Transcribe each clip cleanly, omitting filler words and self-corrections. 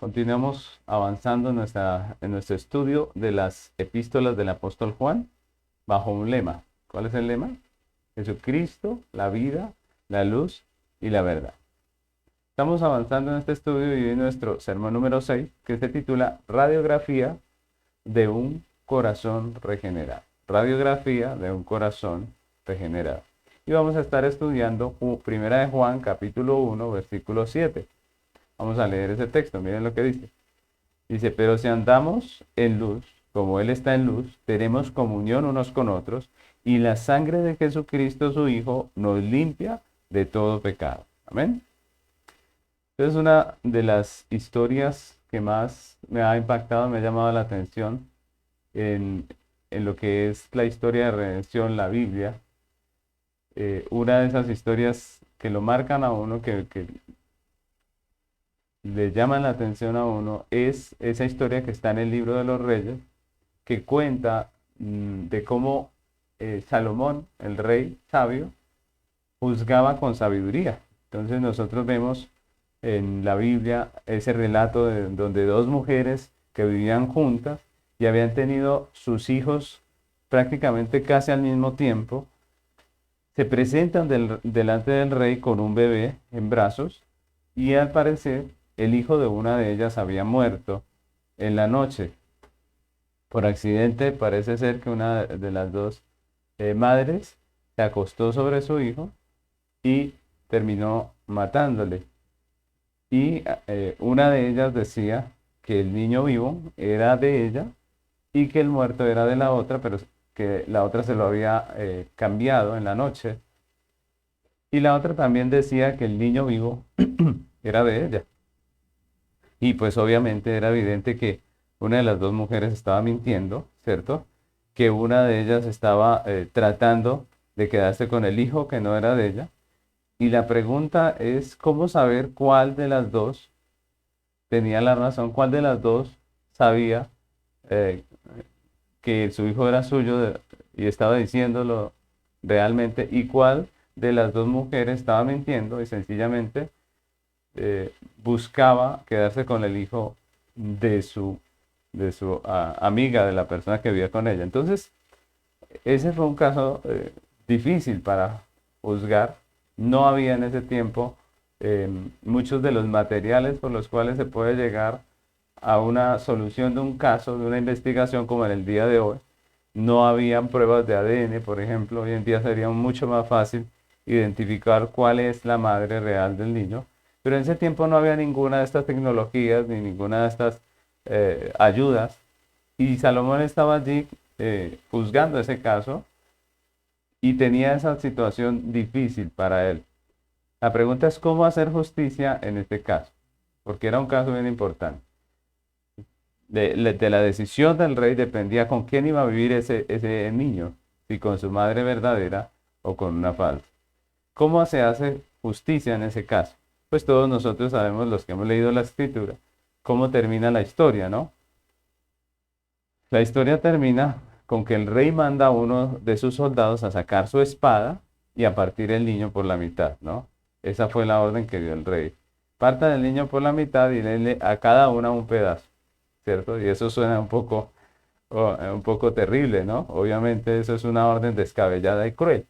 Continuamos avanzando en nuestro estudio de las epístolas del apóstol Juan bajo un lema. ¿Cuál es el lema? Jesucristo, la vida, la luz y la verdad. Estamos avanzando en este estudio y en nuestro sermón número 6, que se titula Radiografía de un corazón regenerado. Radiografía de un corazón regenerado. Y vamos a estar estudiando Primera de Juan, capítulo 1, versículo 7. Vamos a leer ese texto, miren lo que dice. Dice, pero si andamos en luz, como Él está en luz, tenemos comunión unos con otros, y la sangre de Jesucristo, su Hijo, nos limpia de todo pecado. Amén. Es una de las historias que más me ha impactado, me ha llamado la atención en, en lo que es la historia de redención, la Biblia. Una de esas historias que lo marcan a uno, que le llaman la atención a uno, es esa historia que está en el libro de los Reyes, que cuenta de cómo Salomón, el rey sabio, juzgaba con sabiduría. Entonces nosotros vemos en la Biblia ese relato donde dos mujeres que vivían juntas y habían tenido sus hijos prácticamente casi al mismo tiempo, se presentan delante del rey con un bebé en brazos y al parecer el hijo de una de ellas había muerto en la noche. Por accidente parece ser que una de las dos madres se acostó sobre su hijo y terminó matándole. Y una de ellas decía que el niño vivo era de ella y que el muerto era de la otra, pero que la otra se lo había cambiado en la noche. Y la otra también decía que el niño vivo era de ella. Y pues obviamente era evidente que una de las dos mujeres estaba mintiendo, ¿cierto? Que una de ellas estaba tratando de quedarse con el hijo que no era de ella. Y la pregunta es, ¿cómo saber cuál de las dos tenía la razón? ¿Cuál de las dos sabía eh, que su hijo era suyo y estaba diciéndolo realmente? ¿Y cuál de las dos mujeres estaba mintiendo y sencillamente buscaba quedarse con el hijo de su amiga, de la persona que vivía con ella? Entonces, ese fue un caso difícil para juzgar. No había en ese tiempo muchos de los materiales por los cuales se puede llegar a una solución de un caso, de una investigación como en el día de hoy. No habían pruebas de ADN, por ejemplo. Hoy en día sería mucho más fácil identificar cuál es la madre real del niño. Pero en ese tiempo no había ninguna de estas tecnologías ni ninguna de estas ayudas. Y Salomón estaba allí juzgando ese caso y tenía esa situación difícil para él. La pregunta es cómo hacer justicia en este caso, porque era un caso bien importante. De la decisión del rey dependía con quién iba a vivir ese niño, si con su madre verdadera o con una falsa. ¿Cómo se hace justicia en ese caso? Pues todos nosotros sabemos, los que hemos leído la escritura, cómo termina la historia, ¿no? La historia termina con que el rey manda a uno de sus soldados a sacar su espada y a partir el niño por la mitad, ¿no? Esa fue la orden que dio el rey. Parta del niño por la mitad y denle a cada una un pedazo, ¿cierto? Y eso suena un poco terrible, ¿no? Obviamente eso es una orden descabellada y cruel.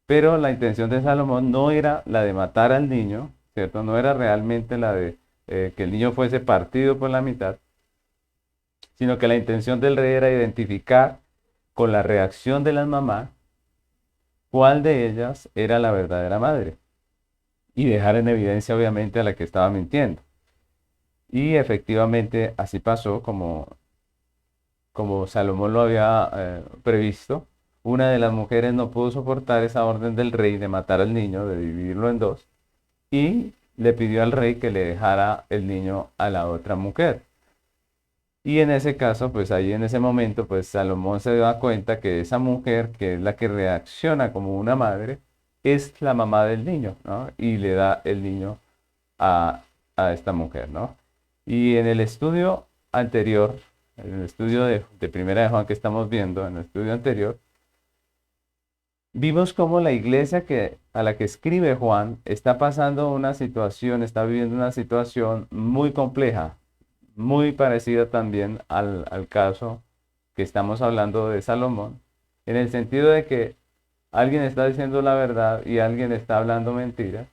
Pero la intención de Salomón no era la de matar al niño, ¿cierto? No era realmente la de que el niño fuese partido por la mitad, sino que la intención del rey era identificar con la reacción de las mamás cuál de ellas era la verdadera madre y dejar en evidencia obviamente a la que estaba mintiendo. Y efectivamente así pasó como Salomón lo había previsto. Una de las mujeres no pudo soportar esa orden del rey de matar al niño, de dividirlo en dos, y le pidió al rey que le dejara el niño a la otra mujer. Y en ese caso, pues ahí en ese momento, pues Salomón se da cuenta que esa mujer, que es la que reacciona como una madre, es la mamá del niño, ¿no? Y le da el niño a, a esta mujer, ¿no? Y en el estudio anterior, en el estudio de Primera de Juan que estamos viendo, en el estudio anterior, Vimos cómo la iglesia a la que escribe Juan está pasando una situación, está viviendo una situación muy compleja, muy parecida también al caso que estamos hablando de Salomón, en el sentido de que alguien está diciendo la verdad y alguien está hablando mentira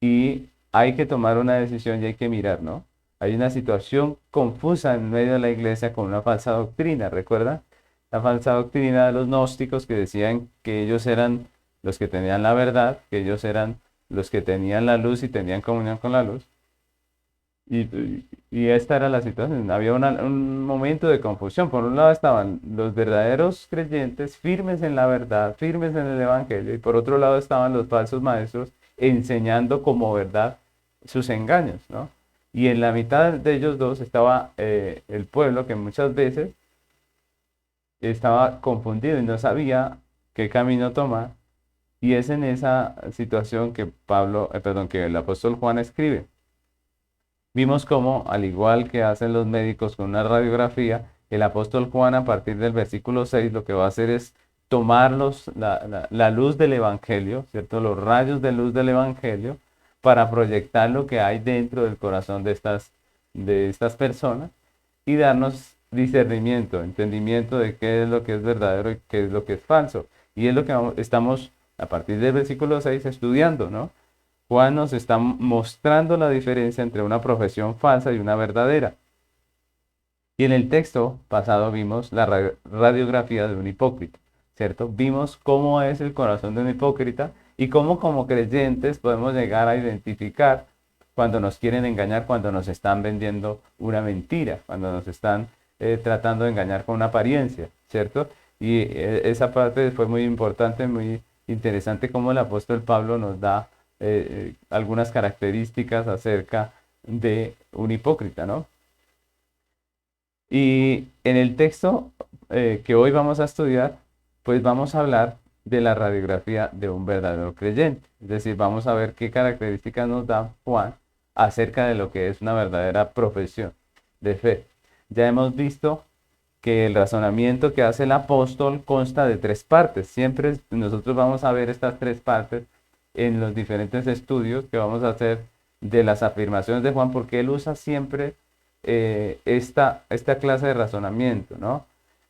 y hay que tomar una decisión y hay que mirar, ¿no? Hay una situación confusa en medio de la iglesia con una falsa doctrina, ¿recuerda? La falsa doctrina de los gnósticos que decían que ellos eran los que tenían la verdad, que ellos eran los que tenían la luz y tenían comunión con la luz. Y esta era la situación. Había un momento de confusión. Por un lado estaban los verdaderos creyentes firmes en la verdad, firmes en el Evangelio, y por otro lado estaban los falsos maestros enseñando como verdad sus engaños, ¿no? Y en la mitad de ellos dos estaba el pueblo que muchas veces estaba confundido y no sabía qué camino tomar. Y es en esa situación que que el apóstol Juan escribe. Vimos cómo, al igual que hacen los médicos con una radiografía, el apóstol Juan a partir del versículo 6 lo que va a hacer es tomar la luz del Evangelio, ¿cierto? Los rayos de luz del Evangelio para proyectar lo que hay dentro del corazón de estas personas y darnos discernimiento, entendimiento de qué es lo que es verdadero y qué es lo que es falso. Y es lo que estamos a partir del versículo 6 estudiando, ¿no? Juan nos está mostrando la diferencia entre una profesión falsa y una verdadera. Y en el texto pasado vimos la radiografía de un hipócrita, ¿cierto? Vimos cómo es el corazón de un hipócrita y cómo como creyentes podemos llegar a identificar cuando nos quieren engañar, cuando nos están vendiendo una mentira, cuando nos están tratando de engañar con una apariencia, ¿cierto? Y esa parte fue muy importante, muy interesante cómo el apóstol Pablo nos da algunas características acerca de un hipócrita, ¿no? Y en el texto que hoy vamos a estudiar, pues vamos a hablar de la radiografía de un verdadero creyente. Es decir, vamos a ver qué características nos da Juan acerca de lo que es una verdadera profesión de fe. Ya hemos visto que el razonamiento que hace el apóstol consta de tres partes. Siempre nosotros vamos a ver estas tres partes en los diferentes estudios que vamos a hacer de las afirmaciones de Juan, porque él usa siempre esta clase de razonamiento, ¿no?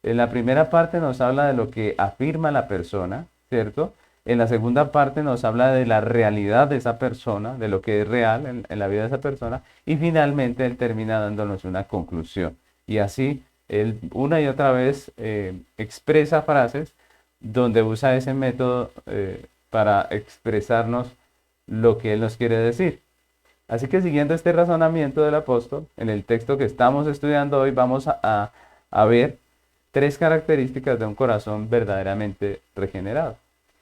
En la primera parte nos habla de lo que afirma la persona, ¿cierto? En la segunda parte nos habla de la realidad de esa persona, de lo que es real en la vida de esa persona, y finalmente él termina dándonos una conclusión. Y así él una y otra vez expresa frases donde usa ese método para expresarnos lo que él nos quiere decir. Así que siguiendo este razonamiento del apóstol, en el texto que estamos estudiando hoy vamos a ver tres características de un corazón verdaderamente regenerado.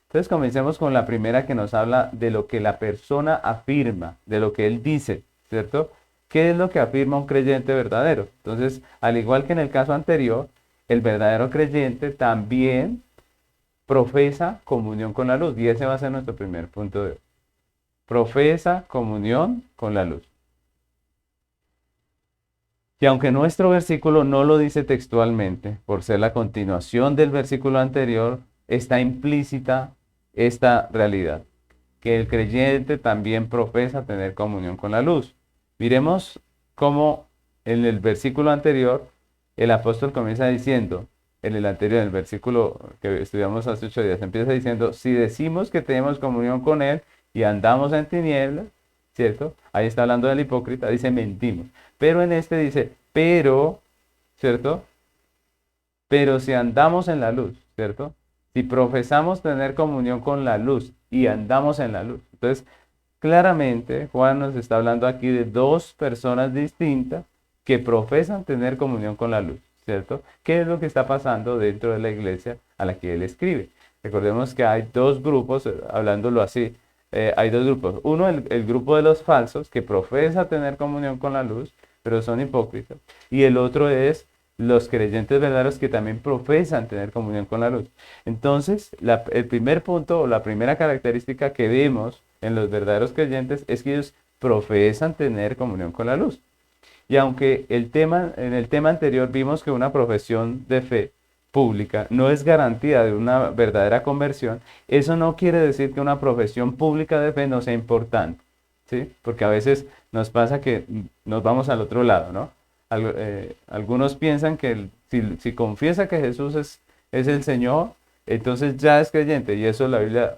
Entonces comencemos con la primera que nos habla de lo que la persona afirma, de lo que él dice, ¿cierto? ¿Qué es lo que afirma un creyente verdadero? Entonces, al igual que en el caso anterior, el verdadero creyente también profesa comunión con la luz y ese va a ser nuestro primer punto de hoy. Profesa comunión con la luz. Y aunque nuestro versículo no lo dice textualmente, por ser la continuación del versículo anterior, está implícita esta realidad, que el creyente también profesa tener comunión con la luz. Miremos cómo en el versículo anterior el apóstol comienza diciendo, en el anterior, en el versículo que estudiamos hace 8 días, empieza diciendo, si decimos que tenemos comunión con Él y andamos en tinieblas, ¿cierto? Ahí está hablando del hipócrita, dice mentimos. Pero en este dice, pero, ¿cierto? Pero si andamos en la luz, ¿cierto? Si profesamos tener comunión con la luz y andamos en la luz. Entonces, claramente Juan nos está hablando aquí de dos personas distintas que profesan tener comunión con la luz, ¿cierto? ¿Qué es lo que está pasando dentro de la iglesia a la que él escribe? Recordemos que hay dos grupos, hablándolo así, hay dos grupos. Uno, el grupo de los falsos, que profesa tener comunión con la luz, pero son hipócritas. Y el otro es los creyentes verdaderos que también profesan tener comunión con la luz. Entonces, el primer punto o la primera característica que vemos en los verdaderos creyentes es que ellos profesan tener comunión con la luz. Y aunque en el tema anterior vimos que una profesión de fe pública no es garantía de una verdadera conversión, eso no quiere decir que una profesión pública de fe no sea importante, ¿sí? Porque a veces nos pasa que nos vamos al otro lado, ¿no? Algunos piensan que si confiesa que Jesús es el Señor, entonces ya es creyente, y eso la Biblia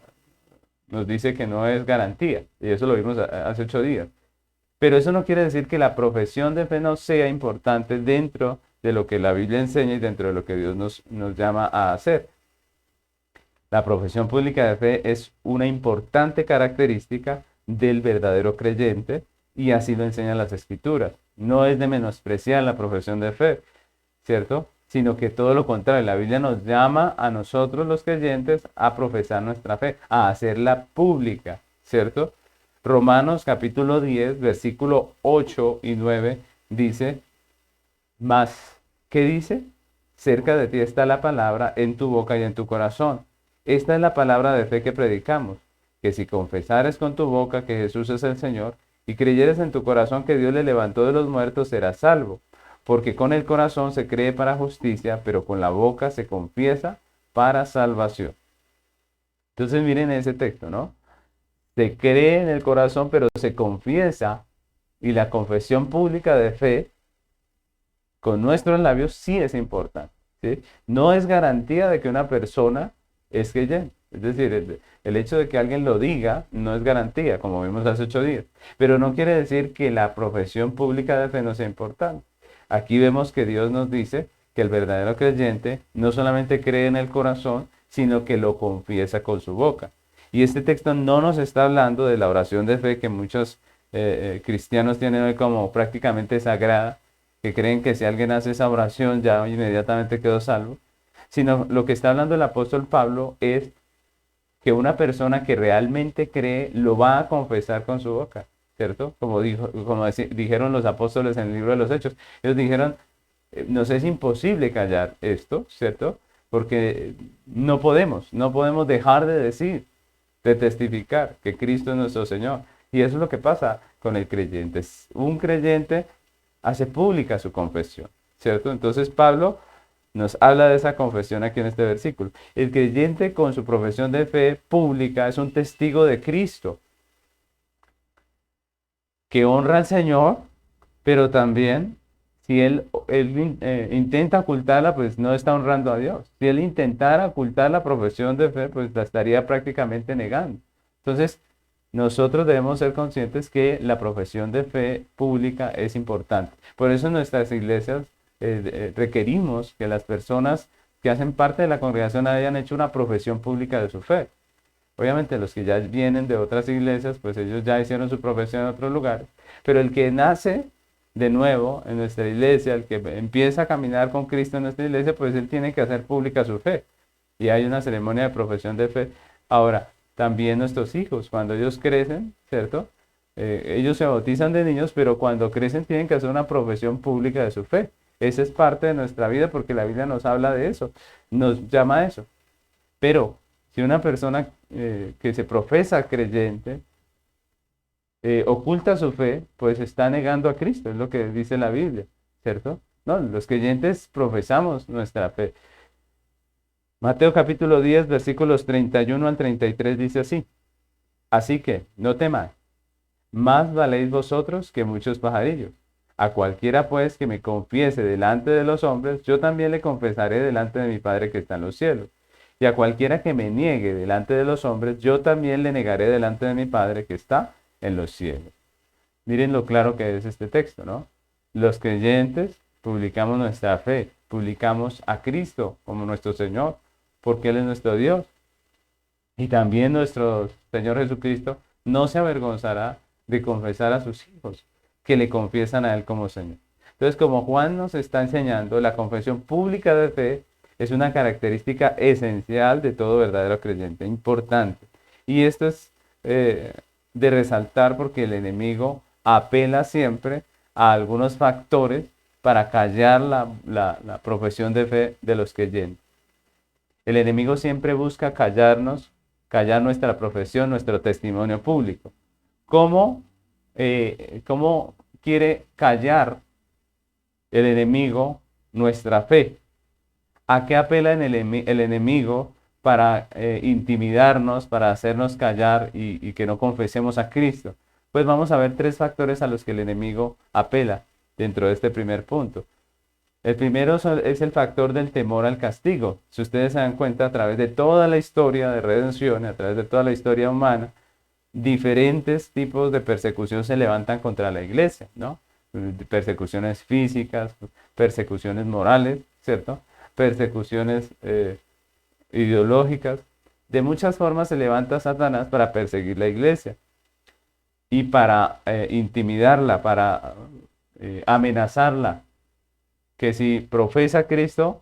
nos dice que no es garantía, y eso lo vimos hace 8 días. Pero eso no quiere decir que la profesión de fe no sea importante dentro de lo que la Biblia enseña y dentro de lo que Dios nos llama a hacer. La profesión pública de fe es una importante característica del verdadero creyente y así lo enseñan las Escrituras. No es de menospreciar la profesión de fe, ¿cierto? Sino que todo lo contrario, la Biblia nos llama a nosotros los creyentes a profesar nuestra fe, a hacerla pública, ¿cierto? Romanos capítulo 10, versículo 8 y 9 dice, mas, ¿qué dice? Cerca de ti está la palabra en tu boca y en tu corazón. Esta es la palabra de fe que predicamos, que si confesares con tu boca que Jesús es el Señor y creyeres en tu corazón que Dios le levantó de los muertos, serás salvo. Porque con el corazón se cree para justicia, pero con la boca se confiesa para salvación. Entonces miren ese texto, ¿no? Se cree en el corazón, pero se confiesa, y la confesión pública de fe con nuestros labios sí es importante, ¿sí? No es garantía de que una persona es creyente. Es decir, el hecho de que alguien lo diga no es garantía, como vimos hace 8 días. Pero no quiere decir que la profesión pública de fe no sea importante. Aquí vemos que Dios nos dice que el verdadero creyente no solamente cree en el corazón, sino que lo confiesa con su boca. Y este texto no nos está hablando de la oración de fe que muchos cristianos tienen hoy como prácticamente sagrada, que creen que si alguien hace esa oración ya inmediatamente quedó salvo, sino lo que está hablando el apóstol Pablo es que una persona que realmente cree lo va a confesar con su boca, ¿cierto? Dijeron los apóstoles en el libro de los Hechos. Ellos dijeron, nos es imposible callar esto, ¿cierto? Porque no podemos dejar de decir, de testificar que Cristo es nuestro Señor. Y eso es lo que pasa con el creyente. Un creyente hace pública su confesión, ¿cierto? Entonces Pablo nos habla de esa confesión aquí en este versículo. El creyente con su profesión de fe pública es un testigo de Cristo, que honra al Señor, pero también si él intenta ocultarla, pues no está honrando a Dios. Si él intentara ocultar la profesión de fe, pues la estaría prácticamente negando. Entonces, nosotros debemos ser conscientes que la profesión de fe pública es importante. Por eso en nuestras iglesias requerimos que las personas que hacen parte de la congregación hayan hecho una profesión pública de su fe. Obviamente los que ya vienen de otras iglesias, pues ellos ya hicieron su profesión en otros lugares. Pero el que nace de nuevo en nuestra iglesia, el que empieza a caminar con Cristo en nuestra iglesia, pues él tiene que hacer pública su fe. Y hay una ceremonia de profesión de fe. Ahora, también nuestros hijos, cuando ellos crecen, ¿cierto? Ellos se bautizan de niños, pero cuando crecen tienen que hacer una profesión pública de su fe. Esa es parte de nuestra vida porque la Biblia nos habla de eso, nos llama a eso. Pero si una persona que se profesa creyente oculta su fe, pues está negando a Cristo, es lo que dice la Biblia, ¿cierto? No, los creyentes profesamos nuestra fe. Mateo capítulo 10, versículos 31 al 33 dice así: así que no temáis, más valéis vosotros que muchos pajarillos. A cualquiera pues que me confiese delante de los hombres, yo también le confesaré delante de mi Padre que está en los cielos. Y a cualquiera que me niegue delante de los hombres, yo también le negaré delante de mi Padre que está en los cielos. Miren lo claro que es este texto, ¿no? Los creyentes publicamos nuestra fe, publicamos a Cristo como nuestro Señor, porque Él es nuestro Dios. Y también nuestro Señor Jesucristo no se avergonzará de confesar a sus hijos que le confiesan a Él como Señor. Entonces, como Juan nos está enseñando, la confesión pública de fe es una característica esencial de todo verdadero creyente, importante. Y esto es de resaltar porque el enemigo apela siempre a algunos factores para callar la profesión de fe de los creyentes. El enemigo siempre busca callarnos, callar nuestra profesión, nuestro testimonio público. ¿Cómo quiere callar el enemigo nuestra fe? ¿A qué apela el enemigo para intimidarnos, para hacernos callar y que no confesemos a Cristo? Pues vamos a ver tres factores a los que el enemigo apela dentro de este primer punto. El primero es el factor del temor al castigo. Si ustedes se dan cuenta, a través de toda la historia de redención, a través de toda la historia humana, diferentes tipos de persecución se levantan contra la iglesia, ¿no? Persecuciones físicas, persecuciones morales, ¿cierto? Persecuciones ideológicas. De muchas formas se levanta Satanás para perseguir la iglesia y para intimidarla, para amenazarla, que si profesa a Cristo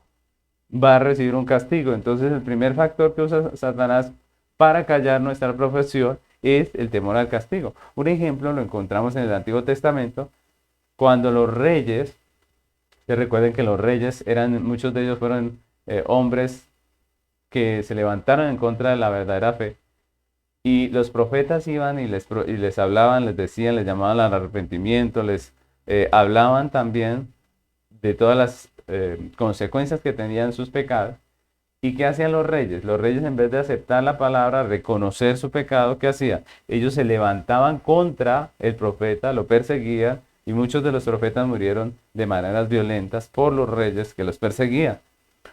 va a recibir un castigo. Entonces el primer factor que usa Satanás para callar nuestra profesión es el temor al castigo. Un ejemplo lo encontramos en el Antiguo Testamento, cuando los reyes, que recuerden que los reyes muchos de ellos fueron hombres que se levantaron en contra de la verdadera fe, y los profetas iban y les hablaban, les decían, les llamaban al arrepentimiento, les hablaban también de todas las consecuencias que tenían sus pecados. ¿Y qué hacían los reyes? Los reyes, en vez de aceptar la palabra, reconocer su pecado, ¿qué hacían? Ellos se levantaban contra el profeta, lo perseguían, y muchos de los profetas murieron de maneras violentas por los reyes que los perseguían.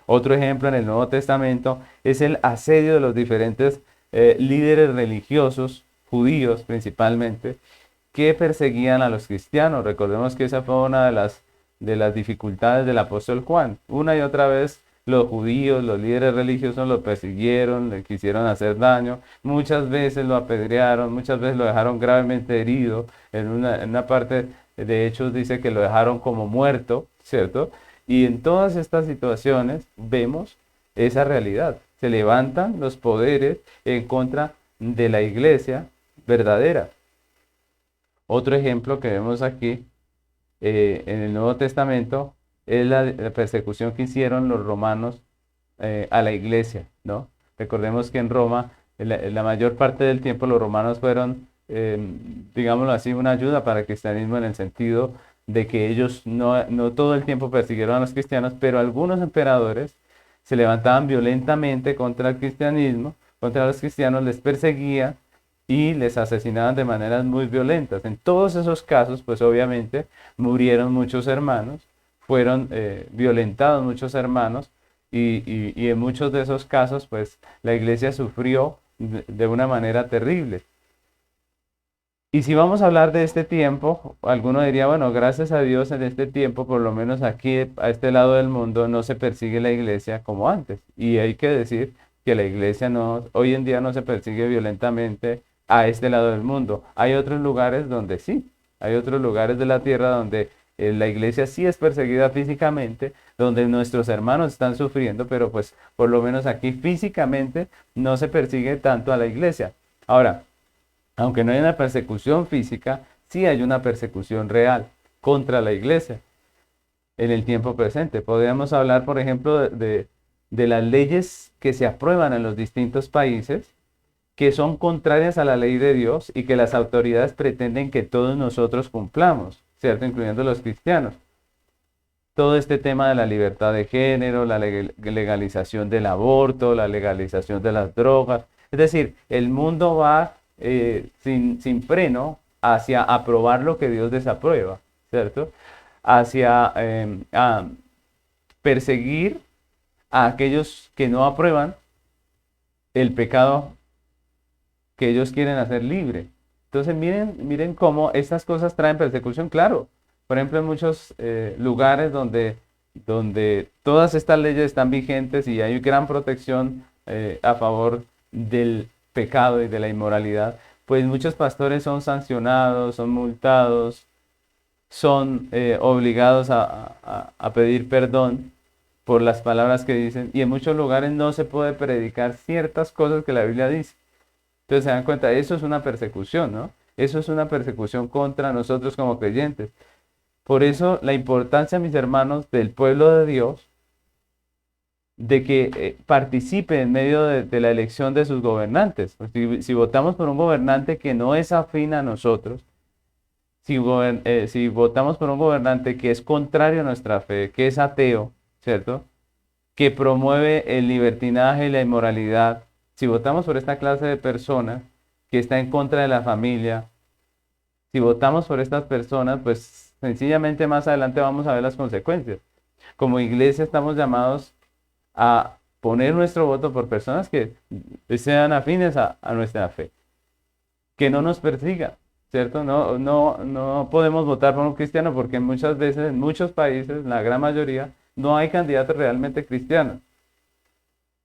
Otro ejemplo en el Nuevo Testamento es el asedio de los diferentes líderes religiosos, judíos principalmente, que perseguían a los cristianos. Recordemos que esa fue una de las dificultades del apóstol Juan. Una y otra vez los judíos, los líderes religiosos lo persiguieron, le quisieron hacer daño, muchas veces lo apedrearon, muchas veces lo dejaron gravemente herido. En una parte de Hechos dice que lo dejaron como muerto, ¿cierto? Y en todas estas situaciones vemos esa realidad. Se levantan los poderes en contra de la iglesia verdadera. Otro ejemplo que vemos aquí en el Nuevo Testamento es la persecución que hicieron los romanos a la iglesia, ¿no? Recordemos que en Roma, la mayor parte del tiempo los romanos fueron, digámoslo así, una ayuda para el cristianismo, en el sentido de que ellos no todo el tiempo persiguieron a los cristianos, pero algunos emperadores se levantaban violentamente contra el cristianismo, contra los cristianos, les perseguían y les asesinaban de maneras muy violentas. En todos esos casos, pues obviamente murieron muchos hermanos, fueron violentados muchos hermanos, y en muchos de esos casos, pues la iglesia sufrió de una manera terrible. Y si vamos a hablar de este tiempo, alguno diría, bueno, gracias a Dios en este tiempo, por lo menos aquí a este lado del mundo, no se persigue la iglesia como antes. Y hay que decir que la iglesia hoy en día no se persigue violentamente a este lado del mundo. Hay otros lugares donde sí, hay otros lugares de la tierra donde la iglesia sí es perseguida físicamente, donde nuestros hermanos están sufriendo, pero pues por lo menos aquí físicamente no se persigue tanto a la iglesia. Ahora, aunque no hay una persecución física, sí hay una persecución real contra la iglesia en el tiempo presente. Podríamos hablar, por ejemplo, de las leyes que se aprueban en los distintos países, que son contrarias a la ley de Dios y que las autoridades pretenden que todos nosotros cumplamos, ¿cierto? Incluyendo los cristianos. Todo este tema de la libertad de género, la legalización del aborto, la legalización de las drogas. Es decir, el mundo va sin freno hacia aprobar lo que Dios desaprueba, ¿cierto? Hacia a perseguir a aquellos que no aprueban el pecado que ellos quieren hacer libre. Entonces miren cómo estas cosas traen persecución, claro. Por ejemplo, en muchos lugares donde todas estas leyes están vigentes y hay gran protección a favor del pecado y de la inmoralidad, pues muchos pastores son sancionados, son multados, son obligados a pedir perdón por las palabras que dicen, y en muchos lugares no se puede predicar ciertas cosas que la Biblia dice. Entonces se dan cuenta, eso es una persecución, ¿no? Eso es una persecución contra nosotros como creyentes. Por eso la importancia, mis hermanos, del pueblo de Dios, de que participe en medio de la elección de sus gobernantes. Si votamos por un gobernante que no es afín a nosotros, si votamos por un gobernante que es contrario a nuestra fe, que es ateo, ¿cierto? que promueve el libertinaje y la inmoralidad, si votamos por esta clase de personas que está en contra de la familia, si votamos por estas personas, pues sencillamente más adelante vamos a ver las consecuencias. Como iglesia estamos llamados a poner nuestro voto por personas que sean afines a nuestra fe, que no nos persiga, ¿cierto? No podemos votar por un cristiano porque muchas veces, en muchos países, la gran mayoría, no hay candidatos realmente cristianos.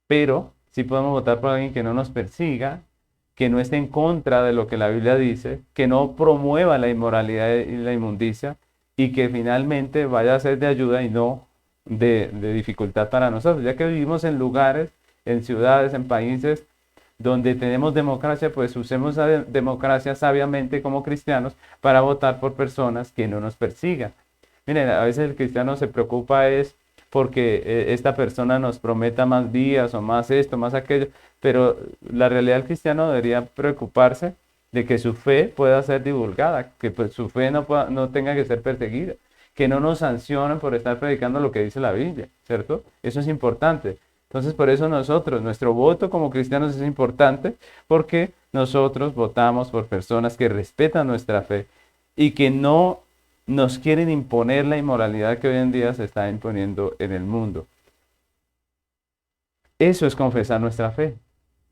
Pero sí podemos votar por alguien que no nos persiga, que no esté en contra de lo que la Biblia dice, que no promueva la inmoralidad y la inmundicia, y que finalmente vaya a ser de ayuda y no de dificultad para nosotros, ya que vivimos en lugares, en ciudades, en países donde tenemos democracia, pues usemos la democracia sabiamente como cristianos para votar por personas que no nos persigan. Miren, a veces el cristiano se preocupa es porque esta persona nos prometa más días o más esto, más aquello, pero la realidad del cristiano debería preocuparse de que su fe pueda ser divulgada, que pues, su fe no tenga que ser perseguida, que no nos sancionen por estar predicando lo que dice la Biblia, ¿cierto? Eso es importante. Entonces, por eso nuestro voto como cristianos es importante, porque nosotros votamos por personas que respetan nuestra fe y que no nos quieren imponer la inmoralidad que hoy en día se está imponiendo en el mundo. Eso es confesar nuestra fe.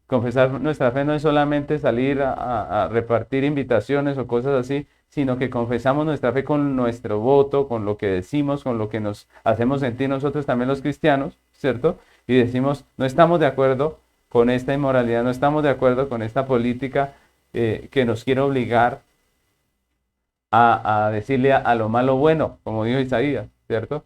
Confesar nuestra fe no es solamente salir a repartir invitaciones o cosas así, sino que confesamos nuestra fe con nuestro voto, con lo que decimos, con lo que nos hacemos sentir nosotros también los cristianos, ¿cierto? Y decimos, no estamos de acuerdo con esta inmoralidad, no estamos de acuerdo con esta política que nos quiere obligar a decirle a lo malo bueno, como dijo Isaías, ¿cierto?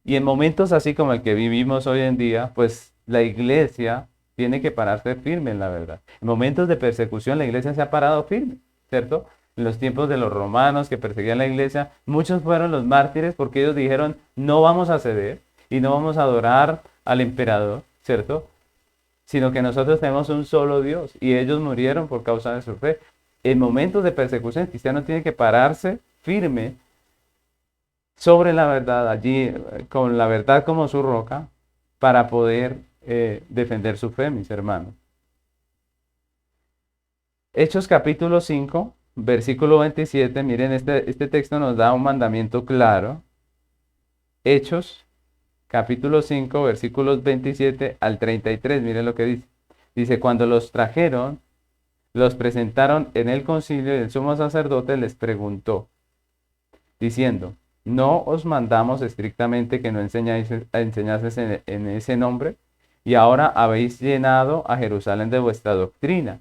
Y en momentos así como el que vivimos hoy en día, pues la iglesia tiene que pararse firme en la verdad. En momentos de persecución la iglesia se ha parado firme, ¿cierto? En los tiempos de los romanos que perseguían la iglesia, muchos fueron los mártires porque ellos dijeron, no vamos a ceder y no vamos a adorar al emperador, ¿cierto? Sino que nosotros tenemos un solo Dios y ellos murieron por causa de su fe. En momentos de persecución el cristiano tiene que pararse firme sobre la verdad, allí con la verdad como su roca, para poder defender su fe, mis hermanos. Hechos capítulo 5, versículo 27, miren, este texto nos da un mandamiento claro. Hechos capítulo 5, versículos 27 al 33, miren lo que dice. Dice, cuando los trajeron, los presentaron en el concilio y el sumo sacerdote les preguntó, diciendo, ¿no os mandamos estrictamente que no enseñases en ese nombre? Y ahora habéis llenado a Jerusalén de vuestra doctrina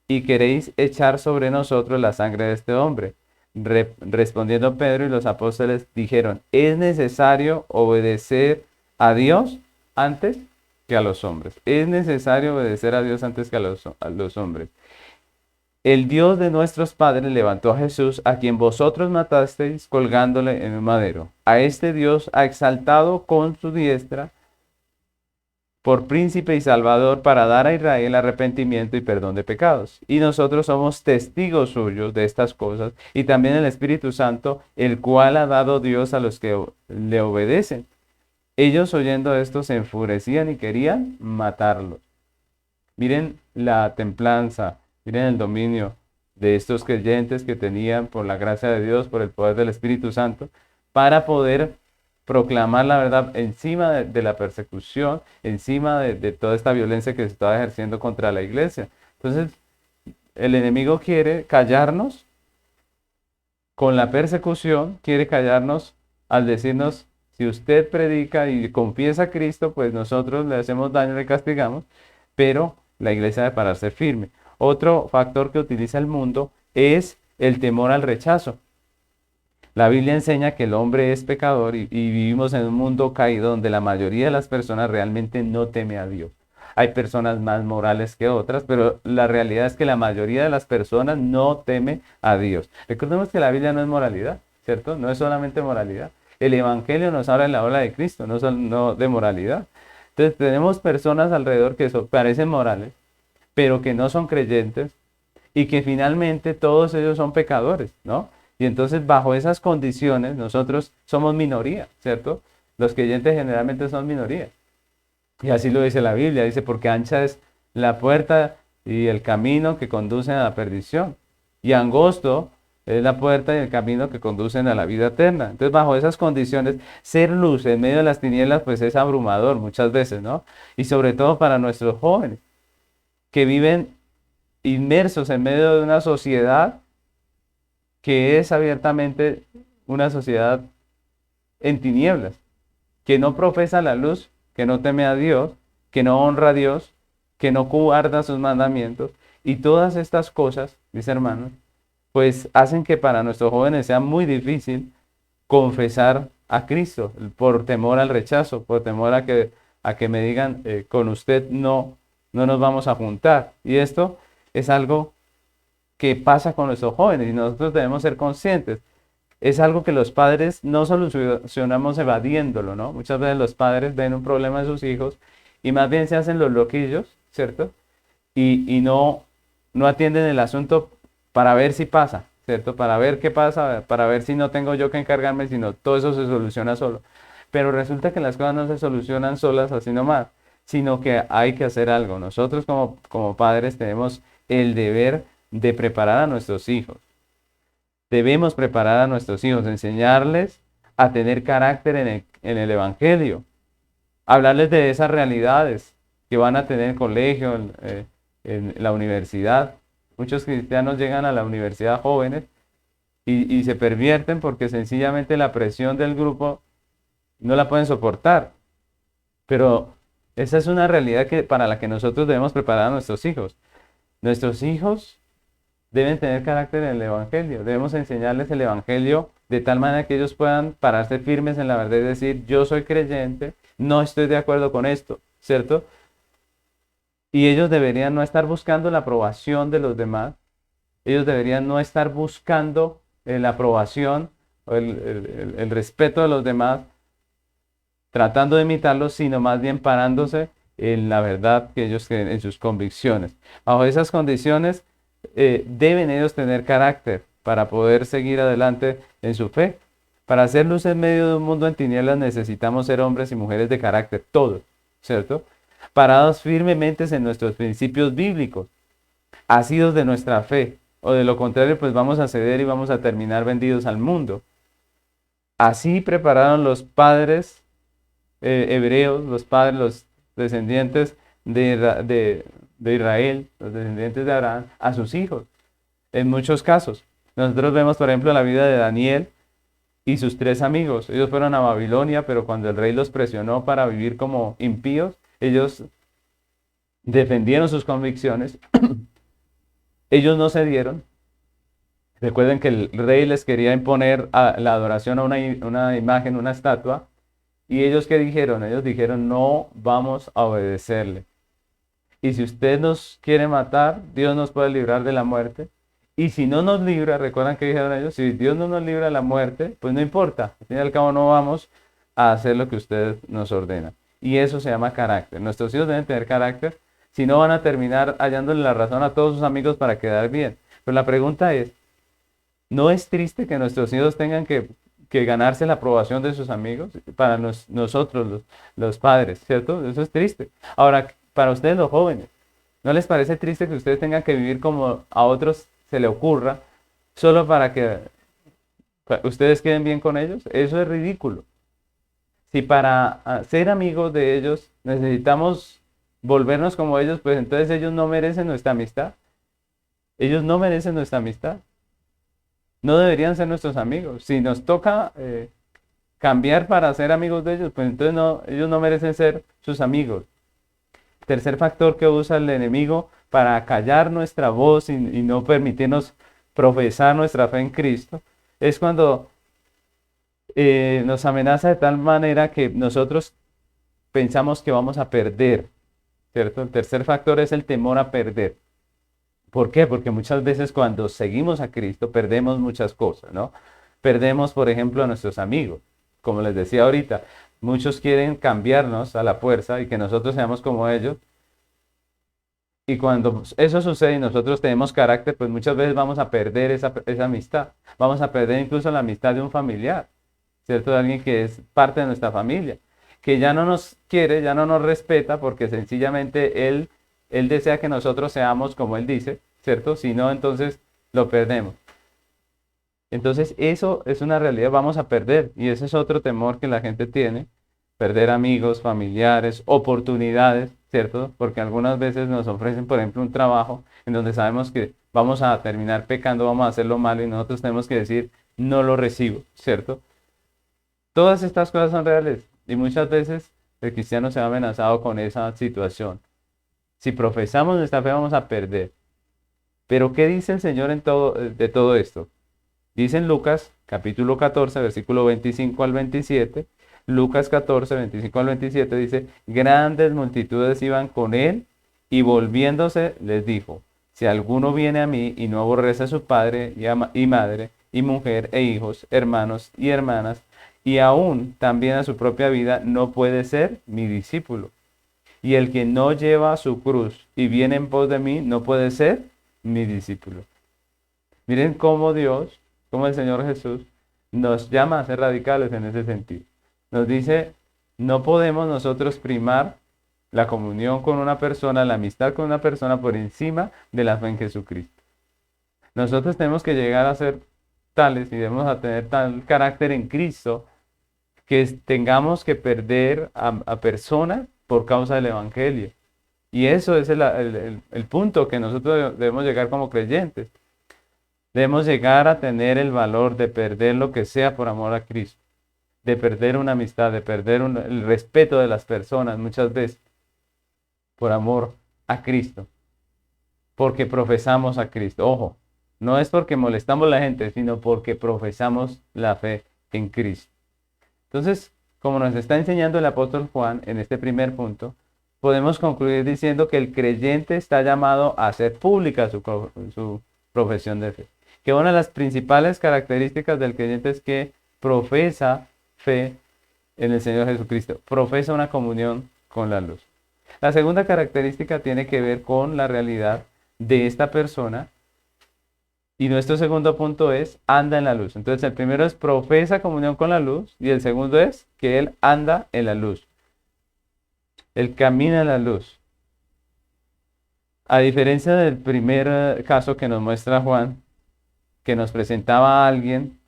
y queréis echar sobre nosotros la sangre de este hombre. Respondiendo Pedro y los apóstoles dijeron, es necesario obedecer a Dios antes que a los hombres. Es necesario obedecer a Dios antes que a los hombres. El Dios de nuestros padres levantó a Jesús, a quien vosotros matasteis colgándole en un madero. A este Dios ha exaltado con su diestra por príncipe y salvador para dar a Israel arrepentimiento y perdón de pecados. Y nosotros somos testigos suyos de estas cosas, y también el Espíritu Santo, el cual ha dado Dios a los que le obedecen. Ellos oyendo esto se enfurecían y querían matarlos. Miren la templanza, miren el dominio de estos creyentes que tenían por la gracia de Dios, por el poder del Espíritu Santo, para poder proclamar la verdad encima de la persecución, encima de toda esta violencia que se estaba ejerciendo contra la iglesia. Entonces, el enemigo quiere callarnos con la persecución, quiere callarnos al decirnos, si usted predica y confiesa a Cristo, pues nosotros le hacemos daño, le castigamos, pero la iglesia debe pararse firme. Otro factor que utiliza el mundo es el temor al rechazo. La Biblia enseña que el hombre es pecador y vivimos en un mundo caído donde la mayoría de las personas realmente no teme a Dios. Hay personas más morales que otras, pero la realidad es que la mayoría de las personas no teme a Dios. Recordemos que la Biblia no es moralidad, ¿cierto? No es solamente moralidad. El Evangelio nos habla en la obra de Cristo, no de moralidad. Entonces tenemos personas alrededor que parecen morales, pero que no son creyentes y que finalmente todos ellos son pecadores, ¿no? Y entonces bajo esas condiciones nosotros somos minoría, ¿cierto? Los creyentes generalmente son minoría. Y así lo dice la Biblia, dice, porque ancha es la puerta y el camino que conducen a la perdición, y angosto es la puerta y el camino que conducen a la vida eterna. Entonces, bajo esas condiciones, ser luz en medio de las tinieblas, pues es abrumador muchas veces, ¿no? Y sobre todo para nuestros jóvenes, que viven inmersos en medio de una sociedad que es abiertamente una sociedad en tinieblas, que no profesa la luz, que no teme a Dios, que no honra a Dios, que no guarda sus mandamientos. Y todas estas cosas, mis hermanos, pues hacen que para nuestros jóvenes sea muy difícil confesar a Cristo por temor al rechazo, por temor a que me digan, con usted no nos vamos a juntar. Y esto es algo que pasa con nuestros jóvenes y nosotros debemos ser conscientes. Es algo que los padres no solucionamos evadiéndolo, ¿no? Muchas veces los padres ven un problema en sus hijos y más bien se hacen los loquillos, ¿cierto? Y no atienden el asunto para ver si pasa, ¿cierto? Para ver qué pasa, para ver si no tengo yo que encargarme, sino todo eso se soluciona solo. Pero resulta que las cosas no se solucionan solas así nomás, sino que hay que hacer algo. Nosotros como padres tenemos el deber de preparar a nuestros hijos. Debemos preparar a nuestros hijos, enseñarles a tener carácter en el Evangelio, hablarles de esas realidades que van a tener en el colegio, en la universidad. Muchos cristianos llegan a la universidad jóvenes y se pervierten porque sencillamente la presión del grupo no la pueden soportar. Pero esa es una realidad para la que nosotros debemos preparar a nuestros hijos. Nuestros hijos deben tener carácter en el Evangelio. Debemos enseñarles el Evangelio de tal manera que ellos puedan pararse firmes en la verdad y decir, yo soy creyente, no estoy de acuerdo con esto, ¿cierto? Y ellos deberían no estar buscando la aprobación de los demás. Ellos deberían no estar buscando la aprobación o el respeto de los demás, tratando de imitarlos, sino más bien parándose en la verdad que ellos creen, en sus convicciones. Bajo esas condiciones, deben ellos tener carácter para poder seguir adelante en su fe. Para hacer luz en medio de un mundo en tinieblas necesitamos ser hombres y mujeres de carácter, todos, ¿cierto? Parados firmemente en nuestros principios bíblicos, asidos de nuestra fe, o de lo contrario, pues vamos a ceder y vamos a terminar vendidos al mundo. Así prepararon los padres hebreos, los padres, los descendientes de Israel, los descendientes de Abraham, a sus hijos, en muchos casos. Nosotros vemos, por ejemplo, la vida de Daniel y sus 3 amigos. Ellos fueron a Babilonia, pero cuando el rey los presionó para vivir como impíos, ellos defendieron sus convicciones. Ellos no cedieron. Recuerden que el rey les quería imponer la adoración a una imagen, una estatua. ¿Y ellos qué dijeron? Ellos dijeron, no vamos a obedecerle. Y si usted nos quiere matar, Dios nos puede librar de la muerte. Y si no nos libra, recuerdan que dijeron ellos, si Dios no nos libra de la muerte, pues no importa. Al fin y al cabo no vamos a hacer lo que usted nos ordena. Y eso se llama carácter. Nuestros hijos deben tener carácter, si no van a terminar hallándole la razón a todos sus amigos para quedar bien. Pero la pregunta es, ¿no es triste que nuestros hijos tengan que ganarse la aprobación de sus amigos? Para nosotros, los padres, ¿cierto? Eso es triste. Ahora, para ustedes los jóvenes, ¿no les parece triste que ustedes tengan que vivir como a otros se le ocurra, solo para que ustedes queden bien con ellos? Eso es ridículo. Si para ser amigos de ellos necesitamos volvernos como ellos, pues entonces ellos no merecen nuestra amistad. Ellos no merecen nuestra amistad. No deberían ser nuestros amigos. Si nos toca cambiar para ser amigos de ellos, pues entonces ellos no merecen ser sus amigos. Tercer factor que usa el enemigo para callar nuestra voz y no permitirnos profesar nuestra fe en Cristo es cuando nos amenaza de tal manera que nosotros pensamos que vamos a perder, ¿cierto? El tercer factor es el temor a perder. ¿Por qué? Porque muchas veces cuando seguimos a Cristo perdemos muchas cosas, ¿no? Perdemos, por ejemplo, a nuestros amigos. Como les decía ahorita, muchos quieren cambiarnos a la fuerza y que nosotros seamos como ellos. Y cuando eso sucede y nosotros tenemos carácter, pues muchas veces vamos a perder esa amistad. Vamos a perder incluso la amistad de un familiar, ¿cierto? De alguien que es parte de nuestra familia. que ya no nos quiere, ya no nos respeta, porque sencillamente Él desea que nosotros seamos como Él dice, ¿cierto? Si no, entonces lo perdemos. Entonces eso es una realidad, vamos a perder. Y ese es otro temor que la gente tiene, perder amigos, familiares, oportunidades, ¿cierto? Porque algunas veces nos ofrecen, por ejemplo, un trabajo en donde sabemos que vamos a terminar pecando, vamos a hacerlo malo y nosotros tenemos que decir, no lo recibo, ¿cierto? Todas estas cosas son reales y muchas veces el cristiano se ha amenazado con esa situación. Si profesamos nuestra fe vamos a perder. Pero ¿qué dice el Señor de todo esto? Dice en Lucas capítulo 14, versículo 25 al 27, Lucas 14, 25 al 27 dice, grandes multitudes iban con él y volviéndose les dijo, si alguno viene a mí y no aborrece a su padre y madre y mujer e hijos, hermanos y hermanas, y aún también a su propia vida, no puede ser mi discípulo. Y el que no lleva su cruz y viene en pos de mí, no puede ser mi discípulo. Miren cómo Dios, como el Señor Jesús, nos llama a ser radicales en ese sentido. Nos dice, no podemos nosotros primar la comunión con una persona, la amistad con una persona por encima de la fe en Jesucristo. Nosotros tenemos que llegar a ser tales y debemos a tener tal carácter en Cristo que tengamos que perder a personas por causa del Evangelio. Y eso es el punto que nosotros debemos llegar como creyentes. Debemos llegar a tener el valor de perder lo que sea por amor a Cristo, de perder una amistad, de perder el respeto de las personas muchas veces por amor a Cristo, porque profesamos a Cristo. Ojo, no es porque molestamos a la gente, sino porque profesamos la fe en Cristo. Entonces, como nos está enseñando el apóstol Juan en este primer punto, podemos concluir diciendo que el creyente está llamado a hacer pública su profesión de fe. Que una de las principales características del creyente es que profesa fe en el Señor Jesucristo, profesa una comunión con la luz. La segunda característica tiene que ver con la realidad de esta persona y nuestro segundo punto es anda en la luz. Entonces el primero es profesa comunión con la luz y el segundo es que él anda en la luz. Él camina en la luz. A diferencia del primer caso que nos muestra Juan, que nos presentaba a alguien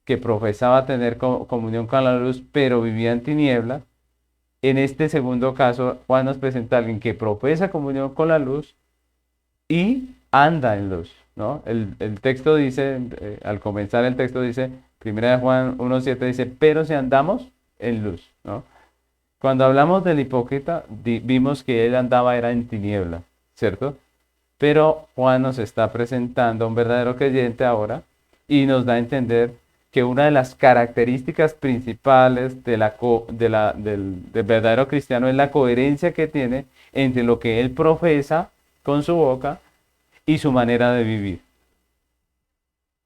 que profesaba tener comunión con la luz, pero vivía en tinieblas. En este segundo caso, Juan nos presenta a alguien que profesa comunión con la luz y anda en luz, ¿no? El texto dice, al comenzar el texto dice, 1 Juan 1:7 dice, pero si andamos en luz, ¿no? Cuando hablamos del hipócrita, vimos que él andaba era en tinieblas, ¿cierto? Pero Juan nos está presentando a un verdadero creyente ahora y nos da a entender que una de las características principales del verdadero cristiano es la coherencia que tiene entre lo que él profesa con su boca y su manera de vivir.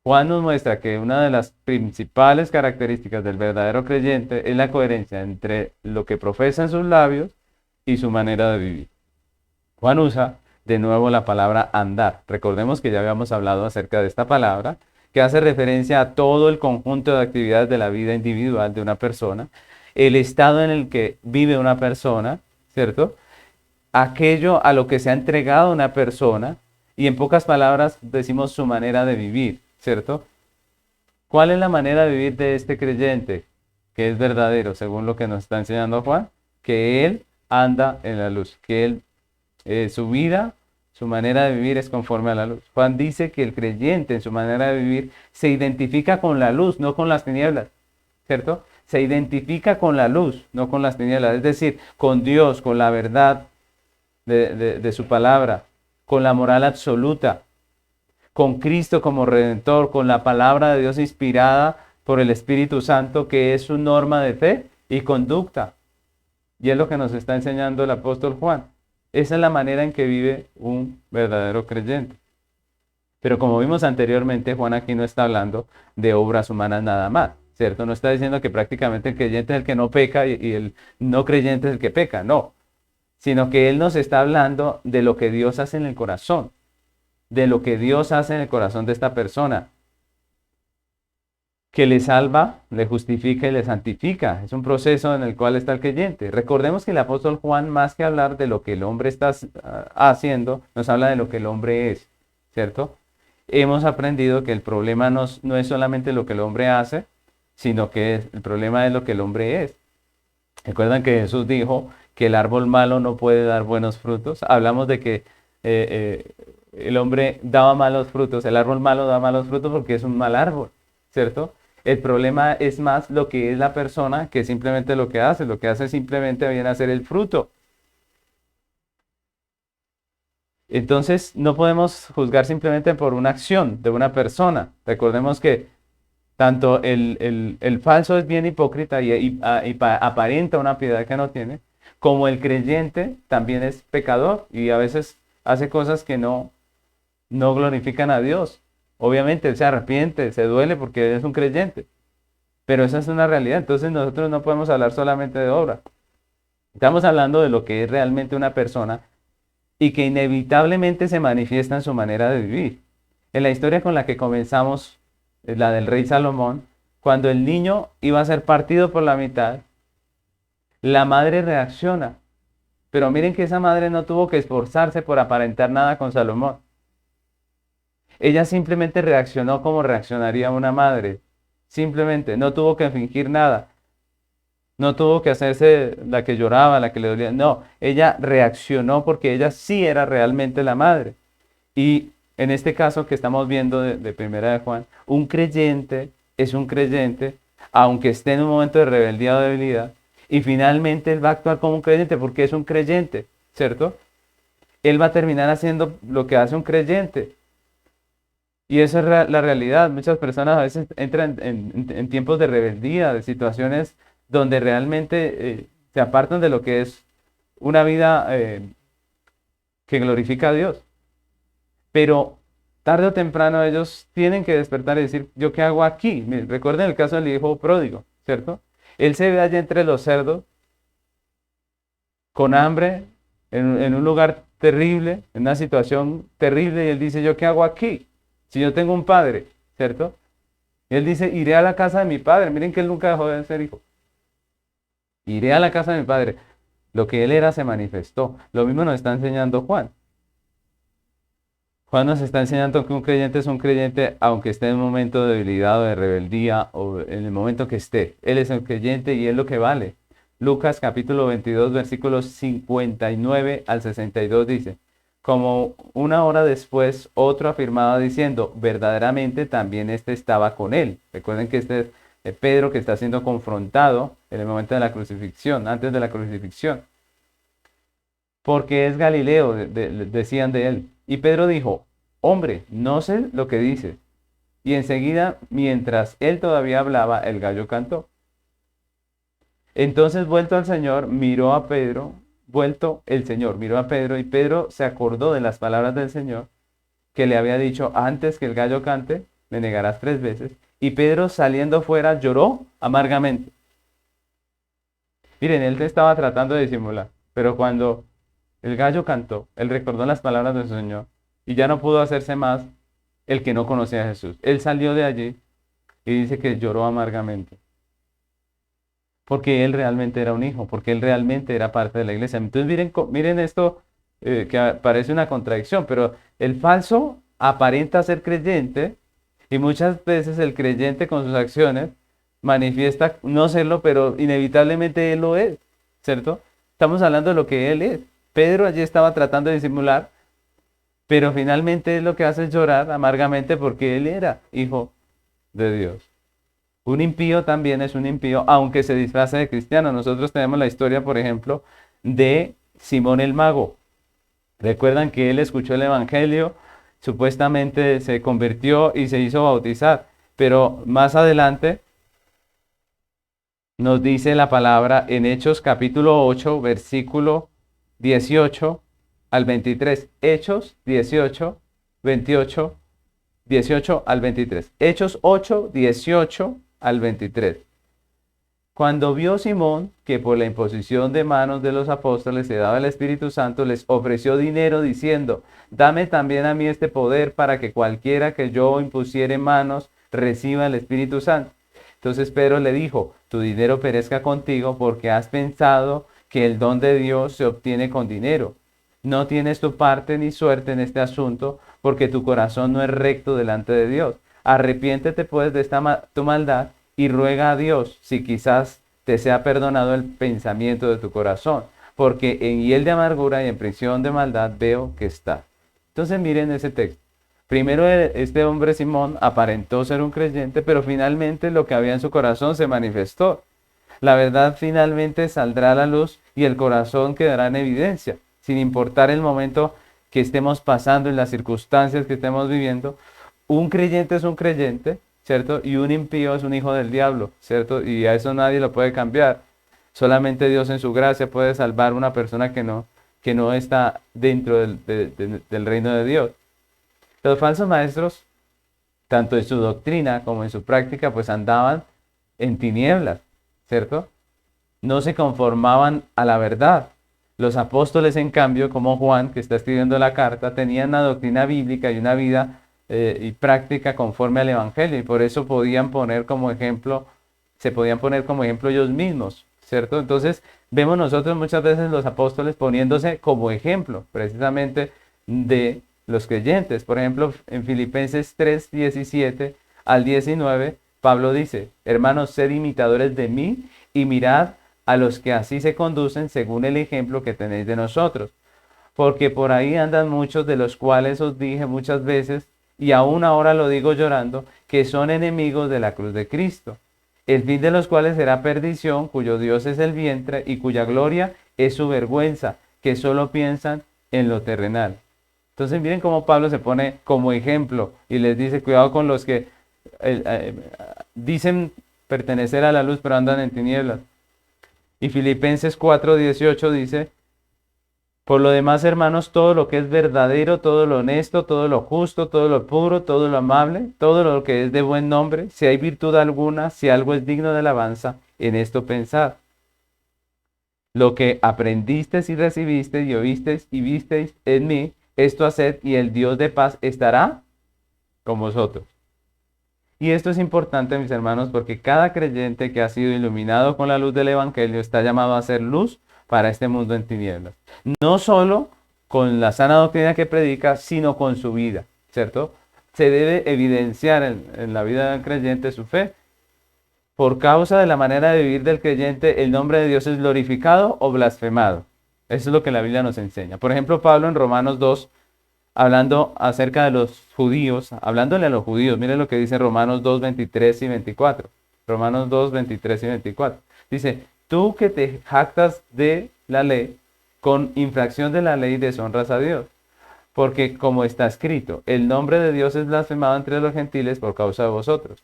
Juan nos muestra que una de las principales características del verdadero creyente es la coherencia entre lo que profesa en sus labios y su manera de vivir. Juan usa de nuevo la palabra andar. Recordemos que ya habíamos hablado acerca de esta palabra, que hace referencia a todo el conjunto de actividades de la vida individual de una persona, el estado en el que vive una persona, ¿cierto? Aquello a lo que se ha entregado una persona, y en pocas palabras decimos su manera de vivir, ¿cierto? ¿Cuál es la manera de vivir de este creyente? Que es verdadero, según lo que nos está enseñando Juan, que él anda en la luz, que él, su vida, su manera de vivir es conforme a la luz. Juan dice que el creyente en su manera de vivir se identifica con la luz, no con las tinieblas, ¿cierto? Se identifica con la luz, no con las tinieblas, es decir, con Dios, con la verdad de su palabra, con la moral absoluta, con Cristo como Redentor, con la palabra de Dios inspirada por el Espíritu Santo, que es su norma de fe y conducta. Y es lo que nos está enseñando el apóstol Juan. Esa es la manera en que vive un verdadero creyente. Pero como vimos anteriormente, Juan aquí no está hablando de obras humanas nada más, ¿cierto? No está diciendo que prácticamente el creyente es el que no peca y el no creyente es el que peca, no. Sino que él nos está hablando de lo que Dios hace en el corazón, de lo que Dios hace en el corazón de esta persona. que le salva, le justifica y le santifica. Es un proceso en el cual está el creyente. Recordemos que el apóstol Juan, más que hablar de lo que el hombre está haciendo, nos habla de lo que el hombre es, ¿cierto? Hemos aprendido que el problema no es solamente lo que el hombre hace, sino que el problema es lo que el hombre es. Recuerdan que Jesús dijo que el árbol malo no puede dar buenos frutos. Hablamos de que el hombre daba malos frutos, el árbol malo da malos frutos porque es un mal árbol, ¿cierto? El problema es más lo que es la persona que simplemente lo que hace. Lo que hace simplemente viene a ser el fruto. Entonces, no podemos juzgar simplemente por una acción de una persona. Recordemos que tanto el falso es bien hipócrita y aparenta una piedad que no tiene, como el creyente también es pecador y a veces hace cosas que no glorifican a Dios. Obviamente él se arrepiente, se duele porque es un creyente, pero esa es una realidad. Entonces nosotros no podemos hablar solamente de obra. Estamos hablando de lo que es realmente una persona y que inevitablemente se manifiesta en su manera de vivir. En la historia con la que comenzamos, la del rey Salomón, cuando el niño iba a ser partido por la mitad, la madre reacciona. Pero miren que esa madre no tuvo que esforzarse por aparentar nada con Salomón. Ella simplemente reaccionó como reaccionaría una madre. Simplemente, no tuvo que fingir nada. No tuvo que hacerse la que lloraba, la que le dolía. No, ella reaccionó porque ella sí era realmente la madre. Y en este caso que estamos viendo de Primera de Juan, un creyente es un creyente, aunque esté en un momento de rebeldía o debilidad, y finalmente él va a actuar como un creyente porque es un creyente, ¿cierto? Él va a terminar haciendo lo que hace un creyente. Y esa es la realidad. Muchas personas a veces entran en tiempos de rebeldía, de situaciones donde realmente se apartan de lo que es una vida que glorifica a Dios. Pero tarde o temprano ellos tienen que despertar y decir, ¿yo qué hago aquí? Miren, recuerden el caso del hijo pródigo, ¿cierto? Él se ve allá entre los cerdos, con hambre, en un lugar terrible, en una situación terrible, y él dice, ¿yo qué hago aquí? Si yo tengo un padre, ¿cierto? Y él dice, iré a la casa de mi padre. Miren que él nunca dejó de ser hijo. Iré a la casa de mi padre. Lo que él era se manifestó. Lo mismo nos está enseñando Juan. Juan nos está enseñando que un creyente es un creyente aunque esté en un momento de debilidad o de rebeldía o en el momento que esté. Él es un creyente y es lo que vale. Lucas capítulo 22 versículos 59 al 62 dice, como una hora después otro afirmaba diciendo, verdaderamente también este estaba con él. Recuerden que este es Pedro que está siendo confrontado en el momento de la crucifixión, antes de la crucifixión. Porque es Galileo, decían de él. Y Pedro dijo, hombre, no sé lo que dices. Y enseguida, mientras él todavía hablaba, el gallo cantó. Entonces, vuelto el Señor, miró a Pedro, vuelto el Señor, miró a Pedro, y Pedro se acordó de las palabras del Señor, que le había dicho, antes que el gallo cante, me negarás 3 veces. Y Pedro, saliendo fuera, lloró amargamente. Miren, él estaba tratando de disimular, pero cuando el gallo cantó, él recordó las palabras del Señor y ya no pudo hacerse más el que no conocía a Jesús. Él salió de allí y dice que lloró amargamente. Porque él realmente era un hijo, porque él realmente era parte de la iglesia. Entonces miren esto que parece una contradicción, pero el falso aparenta ser creyente y muchas veces el creyente con sus acciones manifiesta no serlo, pero inevitablemente él lo es, ¿cierto? Estamos hablando de lo que él es. Pedro allí estaba tratando de disimular, pero finalmente él lo que hace es llorar amargamente porque él era hijo de Dios. Un impío también es un impío, aunque se disfrace de cristiano. Nosotros tenemos la historia, por ejemplo, de Simón el Mago. Recuerdan que él escuchó el Evangelio, supuestamente se convirtió y se hizo bautizar, pero más adelante nos dice la palabra en Hechos capítulo 8, versículo 18 al 23. Hechos 18, 28, 18 al 23. Hechos 8, 18 al 23. Cuando vio Simón que por la imposición de manos de los apóstoles se daba el Espíritu Santo, les ofreció dinero diciendo, dame también a mí este poder para que cualquiera que yo impusiere manos reciba el Espíritu Santo. Entonces Pedro le dijo, tu dinero perezca contigo porque has pensado que el don de Dios se obtiene con dinero. No tienes tu parte ni suerte en este asunto porque tu corazón no es recto delante de Dios. Arrepiéntete pues de tu maldad y ruega a Dios si quizás te sea perdonado el pensamiento de tu corazón, porque en hiel de amargura y en prisión de maldad veo que está. Entonces miren ese texto. Primero este hombre Simón aparentó ser un creyente, pero finalmente lo que había en su corazón se manifestó. La verdad finalmente saldrá a la luz y el corazón quedará en evidencia, sin importar el momento que estemos pasando, en las circunstancias que estemos viviendo. Un creyente es un creyente, ¿cierto? Y un impío es un hijo del diablo, ¿cierto? Y a eso nadie lo puede cambiar. Solamente Dios en su gracia puede salvar a una persona que no está dentro del reino de Dios. Los falsos maestros, tanto en su doctrina como en su práctica, pues andaban en tinieblas, ¿cierto? No se conformaban a la verdad. Los apóstoles, en cambio, como Juan, que está escribiendo la carta, tenían una doctrina bíblica y una vida y práctica conforme al Evangelio, y por eso podían poner como ejemplo, se podían poner como ejemplo ellos mismos, ¿cierto? Entonces, vemos nosotros muchas veces los apóstoles poniéndose como ejemplo, precisamente de los creyentes. Por ejemplo, en Filipenses 3, 17 al 19, Pablo dice, hermanos, sed imitadores de mí y mirad a los que así se conducen según el ejemplo que tenéis de nosotros. Porque por ahí andan muchos, de los cuales os dije muchas veces, y aún ahora lo digo llorando, que son enemigos de la cruz de Cristo, el fin de los cuales será perdición, cuyo Dios es el vientre y cuya gloria es su vergüenza, que solo piensan en lo terrenal. Entonces miren cómo Pablo se pone como ejemplo y les dice, cuidado con los que dicen pertenecer a la luz pero andan en tinieblas. Y Filipenses 4:18 dice, por lo demás, hermanos, todo lo que es verdadero, todo lo honesto, todo lo justo, todo lo puro, todo lo amable, todo lo que es de buen nombre, si hay virtud alguna, si algo es digno de alabanza, en esto pensad. Lo que aprendisteis y recibisteis y oísteis y visteis en mí, esto haced y el Dios de paz estará con vosotros. Y esto es importante, mis hermanos, porque cada creyente que ha sido iluminado con la luz del Evangelio está llamado a ser luz para este mundo en tinieblas. No solo con la sana doctrina que predica, sino con su vida, ¿cierto? Se debe evidenciar en la vida del creyente su fe. Por causa de la manera de vivir del creyente, el nombre de Dios es glorificado o blasfemado. Eso es lo que la Biblia nos enseña. Por ejemplo, Pablo en Romanos 2, hablando acerca de los judíos, hablándole a los judíos, miren lo que dice Romanos 2, 23 y 24. Romanos 2, 23 y 24. Dice, tú que te jactas de la ley, con infracción de la ley deshonras a Dios. Porque como está escrito, el nombre de Dios es blasfemado entre los gentiles por causa de vosotros.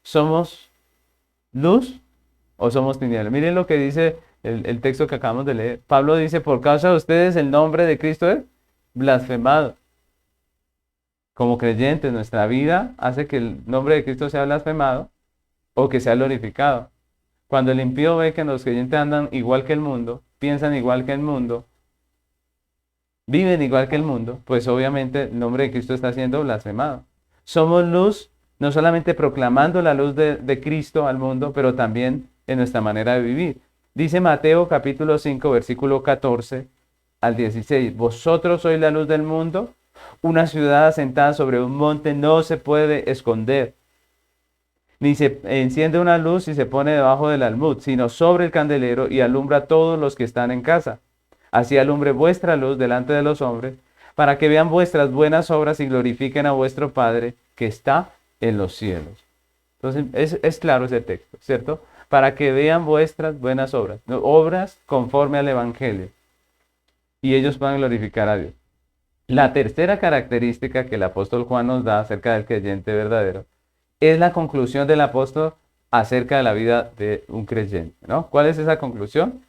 ¿Somos luz o somos tinieblas? Miren lo que dice el texto que acabamos de leer. Pablo dice, por causa de ustedes el nombre de Cristo es blasfemado. Como creyentes, nuestra vida hace que el nombre de Cristo sea blasfemado o que sea glorificado. Cuando el impío ve que los creyentes andan igual que el mundo, piensan igual que el mundo, viven igual que el mundo, pues obviamente el nombre de Cristo está siendo blasfemado. Somos luz, no solamente proclamando la luz de Cristo al mundo, pero también en nuestra manera de vivir. Dice Mateo capítulo 5, versículo 14 al 16, vosotros sois la luz del mundo. Una ciudad asentada sobre un monte no se puede esconder, ni se enciende una luz y se pone debajo del almud, sino sobre el candelero y alumbra a todos los que están en casa. Así alumbre vuestra luz delante de los hombres, para que vean vuestras buenas obras y glorifiquen a vuestro Padre que está en los cielos. Entonces es claro ese texto, ¿cierto? Para que vean vuestras buenas obras, ¿no? Obras conforme al Evangelio, y ellos puedan glorificar a Dios. La tercera característica que el apóstol Juan nos da acerca del creyente verdadero es la conclusión del apóstol acerca de la vida de un creyente, ¿no? ¿Cuál es esa conclusión?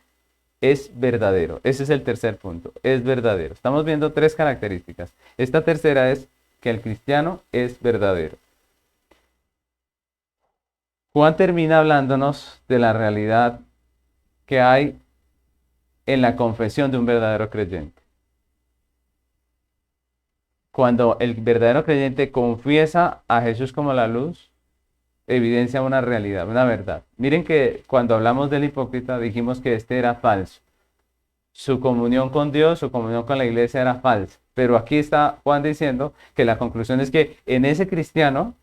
Es verdadero. Ese es el tercer punto. Es verdadero. Estamos viendo tres características. Esta tercera es que el cristiano es verdadero. Juan termina hablándonos de la realidad que hay en la confesión de un verdadero creyente. Cuando el verdadero creyente confiesa a Jesús como la luz, evidencia una realidad, una verdad. Miren que cuando hablamos del hipócrita dijimos que este era falso. Su comunión con Dios, su comunión con la iglesia era falsa. Pero aquí está Juan diciendo que la conclusión es que en ese cristiano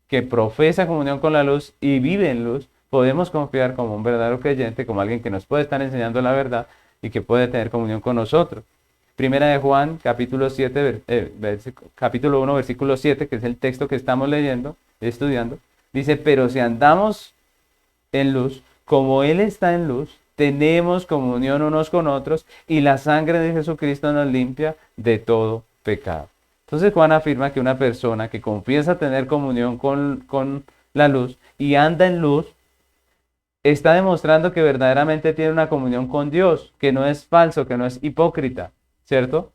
que profesa comunión con la luz y vive en luz, podemos confiar como un verdadero creyente, como alguien que nos puede estar enseñando la verdad y que puede tener comunión con nosotros. Primera de Juan, capítulo 7, capítulo 1, versículo 7, que es el texto que estamos leyendo, estudiando, dice, pero si andamos en luz, como Él está en luz, tenemos comunión unos con otros y la sangre de Jesucristo nos limpia de todo pecado. Entonces Juan afirma que una persona que confiesa tener comunión con la luz y anda en luz, está demostrando que verdaderamente tiene una comunión con Dios, que no es falso, que no es hipócrita, ¿cierto?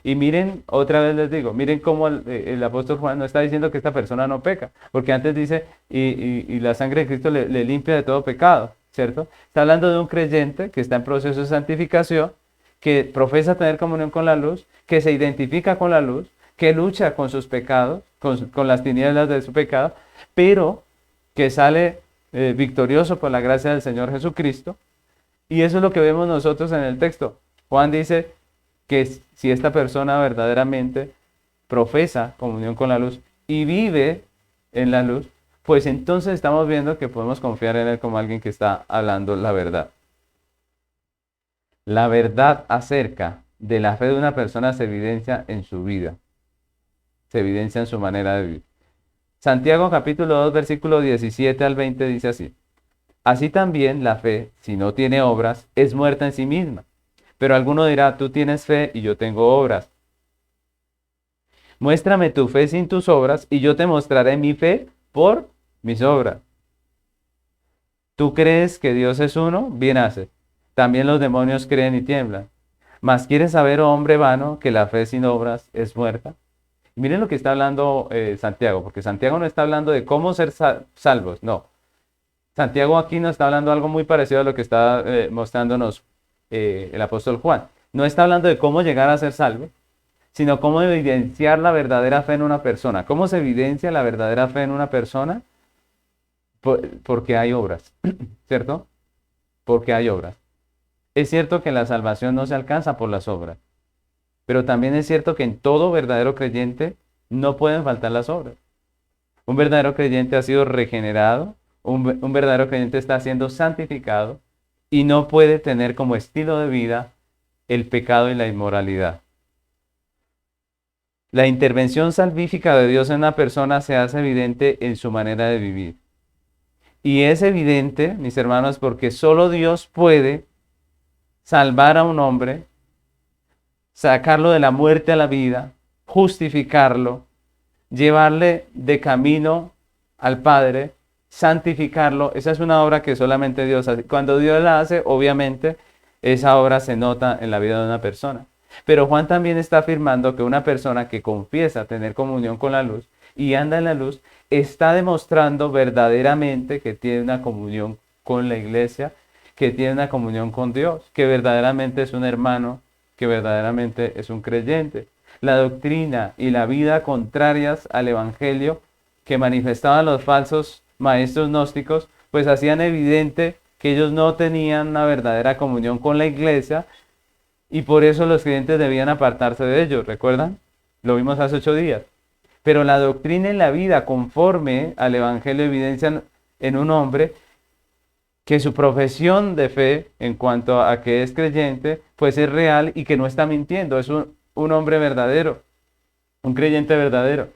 Y miren, otra vez les digo, miren cómo el apóstol Juan no está diciendo que esta persona no peca, porque antes dice, y la sangre de Cristo le limpia de todo pecado, ¿cierto? Está hablando de un creyente que está en proceso de santificación, que profesa tener comunión con la luz, que se identifica con la luz, que lucha con sus pecados, con las tinieblas de su pecado, pero que sale victorioso por la gracia del Señor Jesucristo. Y eso es lo que vemos nosotros en el texto. Juan dice que si esta persona verdaderamente profesa comunión con la luz y vive en la luz, pues entonces estamos viendo que podemos confiar en él como alguien que está hablando la verdad. La verdad acerca de la fe de una persona se evidencia en su vida, se evidencia en su manera de vivir. Santiago capítulo 2, versículo 17 al 20 dice así: así también la fe, si no tiene obras, es muerta en sí misma. Pero alguno dirá, tú tienes fe y yo tengo obras. Muéstrame tu fe sin tus obras y yo te mostraré mi fe por mis obras. ¿Tú crees que Dios es uno? Bien haces. También los demonios creen y tiemblan. Mas ¿quieres saber, oh hombre vano, que la fe sin obras es muerta? Y miren lo que está hablando Santiago, porque Santiago no está hablando de cómo ser salvos, no. Santiago aquí nos está hablando algo muy parecido a lo que está mostrándonos el apóstol Juan. No está hablando de cómo llegar a ser salvo, sino cómo evidenciar la verdadera fe en una persona. ¿Cómo se evidencia la verdadera fe en una persona? Porque hay obras, ¿cierto? Porque hay obras. Es cierto que la salvación no se alcanza por las obras, pero también es cierto que en todo verdadero creyente no pueden faltar las obras. Un verdadero creyente ha sido regenerado, un verdadero creyente está siendo santificado y no puede tener como estilo de vida el pecado y la inmoralidad. La intervención salvífica de Dios en una persona se hace evidente en su manera de vivir. Y es evidente, mis hermanos, porque solo Dios puede salvar a un hombre, sacarlo de la muerte a la vida, justificarlo, llevarle de camino al Padre, santificarlo. Esa es una obra que solamente Dios hace. Cuando Dios la hace, obviamente, esa obra se nota en la vida de una persona. Pero Juan también está afirmando que una persona que confiesa tener comunión con la luz y anda en la luz, está demostrando verdaderamente que tiene una comunión con la iglesia, que tiene una comunión con Dios, que verdaderamente es un hermano, que verdaderamente es un creyente. La doctrina y la vida contrarias al evangelio que manifestaban los falsos maestros gnósticos, pues hacían evidente que ellos no tenían una verdadera comunión con la iglesia y por eso los creyentes debían apartarse de ellos, ¿recuerdan? Lo vimos hace 8 días. Pero la doctrina y la vida conforme al evangelio evidencian en un hombre que su profesión de fe en cuanto a que es creyente, pues es real y que no está mintiendo, es un hombre verdadero, un creyente verdadero.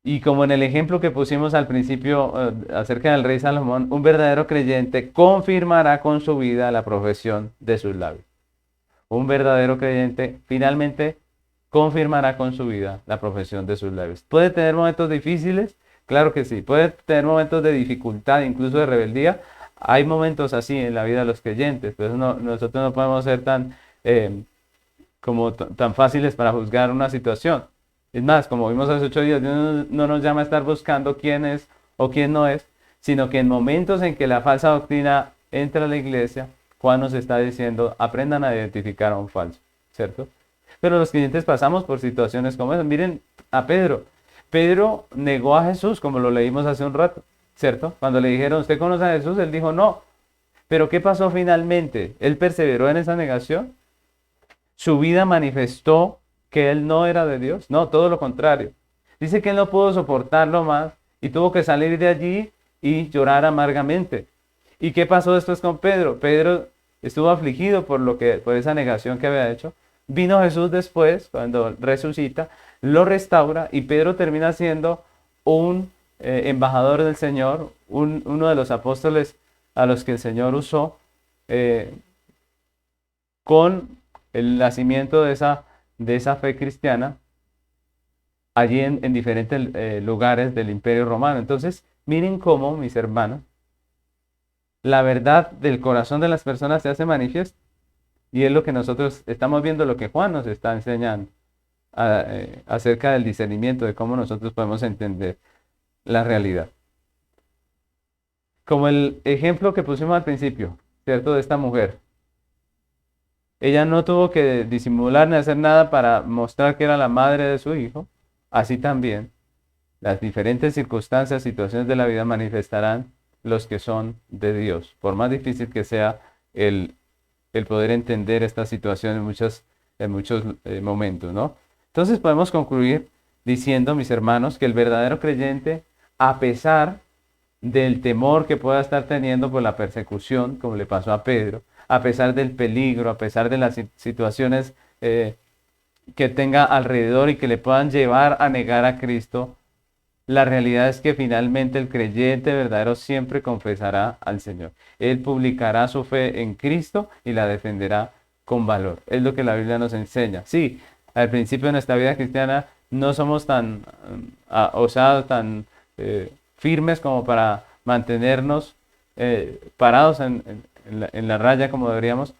Y como en el ejemplo que pusimos al principio acerca del rey Salomón, un verdadero creyente confirmará con su vida la profesión de sus labios. Un verdadero creyente finalmente confirmará con su vida la profesión de sus labios. ¿Puede tener momentos difíciles? Claro que sí. ¿Puede tener momentos de dificultad, incluso de rebeldía? Hay momentos así en la vida de los creyentes. Pues nosotros no podemos ser tan fáciles para juzgar una situación. Es más, como vimos hace 8 días, Dios no nos llama a estar buscando quién es o quién no es, sino que en momentos en que la falsa doctrina entra a la iglesia, Juan nos está diciendo, aprendan a identificar a un falso, ¿cierto? Pero los creyentes pasamos por situaciones como esas. Miren a Pedro. Pedro negó a Jesús, como lo leímos hace un rato, ¿cierto? Cuando le dijeron, ¿usted conoce a Jesús? Él dijo, no. Pero ¿qué pasó finalmente? Él perseveró en esa negación. Su vida manifestó que él no era de Dios. No, todo lo contrario. Dice que él no pudo soportarlo más y tuvo que salir de allí y llorar amargamente. ¿Y qué pasó después con Pedro? Pedro estuvo afligido por esa negación que había hecho. Vino Jesús después, cuando resucita, lo restaura y Pedro termina siendo un embajador del Señor, uno de los apóstoles a los que el Señor usó con el nacimiento de esa fe cristiana allí en diferentes lugares del Imperio Romano. Entonces, miren cómo, mis hermanos, la verdad del corazón de las personas se hace manifiesta. Y es lo que nosotros estamos viendo, lo que Juan nos está enseñando acerca del discernimiento, de cómo nosotros podemos entender la realidad. Como el ejemplo que pusimos al principio, ¿cierto? De esta mujer. Ella no tuvo que disimular ni hacer nada para mostrar que era la madre de su hijo. Así también, las diferentes circunstancias, situaciones de la vida manifestarán los que son de Dios. Por más difícil que sea el poder entender esta situación en muchos momentos, ¿no? Entonces podemos concluir diciendo, mis hermanos, que el verdadero creyente, a pesar del temor que pueda estar teniendo por la persecución, como le pasó a Pedro, a pesar del peligro, a pesar de las situaciones que tenga alrededor y que le puedan llevar a negar a Cristo, la realidad es que finalmente el creyente verdadero siempre confesará al Señor. Él publicará su fe en Cristo y la defenderá con valor. Es lo que la Biblia nos enseña. Sí, al principio de nuestra vida cristiana no somos tan osados, tan firmes como para mantenernos parados en la raya como deberíamos,